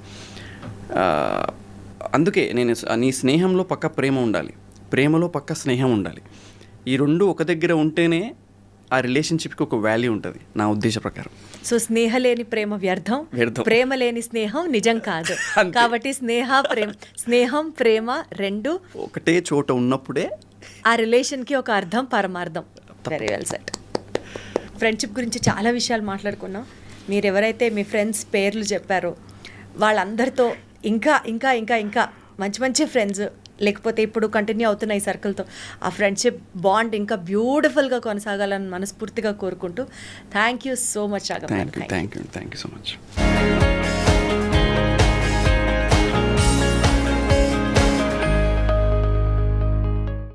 అందుకే నీ స్నేహంలో పక్క ప్రేమ ఉండాలి, ప్రేమలో పక్క స్నేహం ఉండాలి. ఈ రెండు ఒక దగ్గర ఉంటేనే ఆ రిలేషన్షిప్కి ఒక వాల్యూ ఉంటుంది నా ఉద్దేశ ప్రకారం. సో స్నేహ లేని ప్రేమ వ్యర్థం, ప్రేమ లేని స్నేహం నిజం కాదు. కాబట్టి స్నేహం ప్రేమ రెండు ఒకటే చోట ఉన్నప్పుడే ఆ రిలేషన్కి ఒక అర్థం, పరమార్థం. Very well set. ఫ్రెండ్షిప్ గురించి చాలా విషయాలు మాట్లాడుకున్నాం. మీరు ఎవరైతే మీ ఫ్రెండ్స్ పేర్లు చెప్పారో వాళ్ళందరితో ఇంకా ఇంకా ఇంకా ఇంకా మంచి మంచి ఫ్రెండ్స్, లేకపోతే ఇప్పుడు కంటిన్యూ అవుతున్న ఈ సర్కిల్తో ఆ ఫ్రెండ్షిప్ బాండ్ ఇంకా బ్యూటిఫుల్గా కొనసాగాలని మనస్ఫూర్తిగా కోరుకుంటూ thank you so much Raghav. Thank you so much.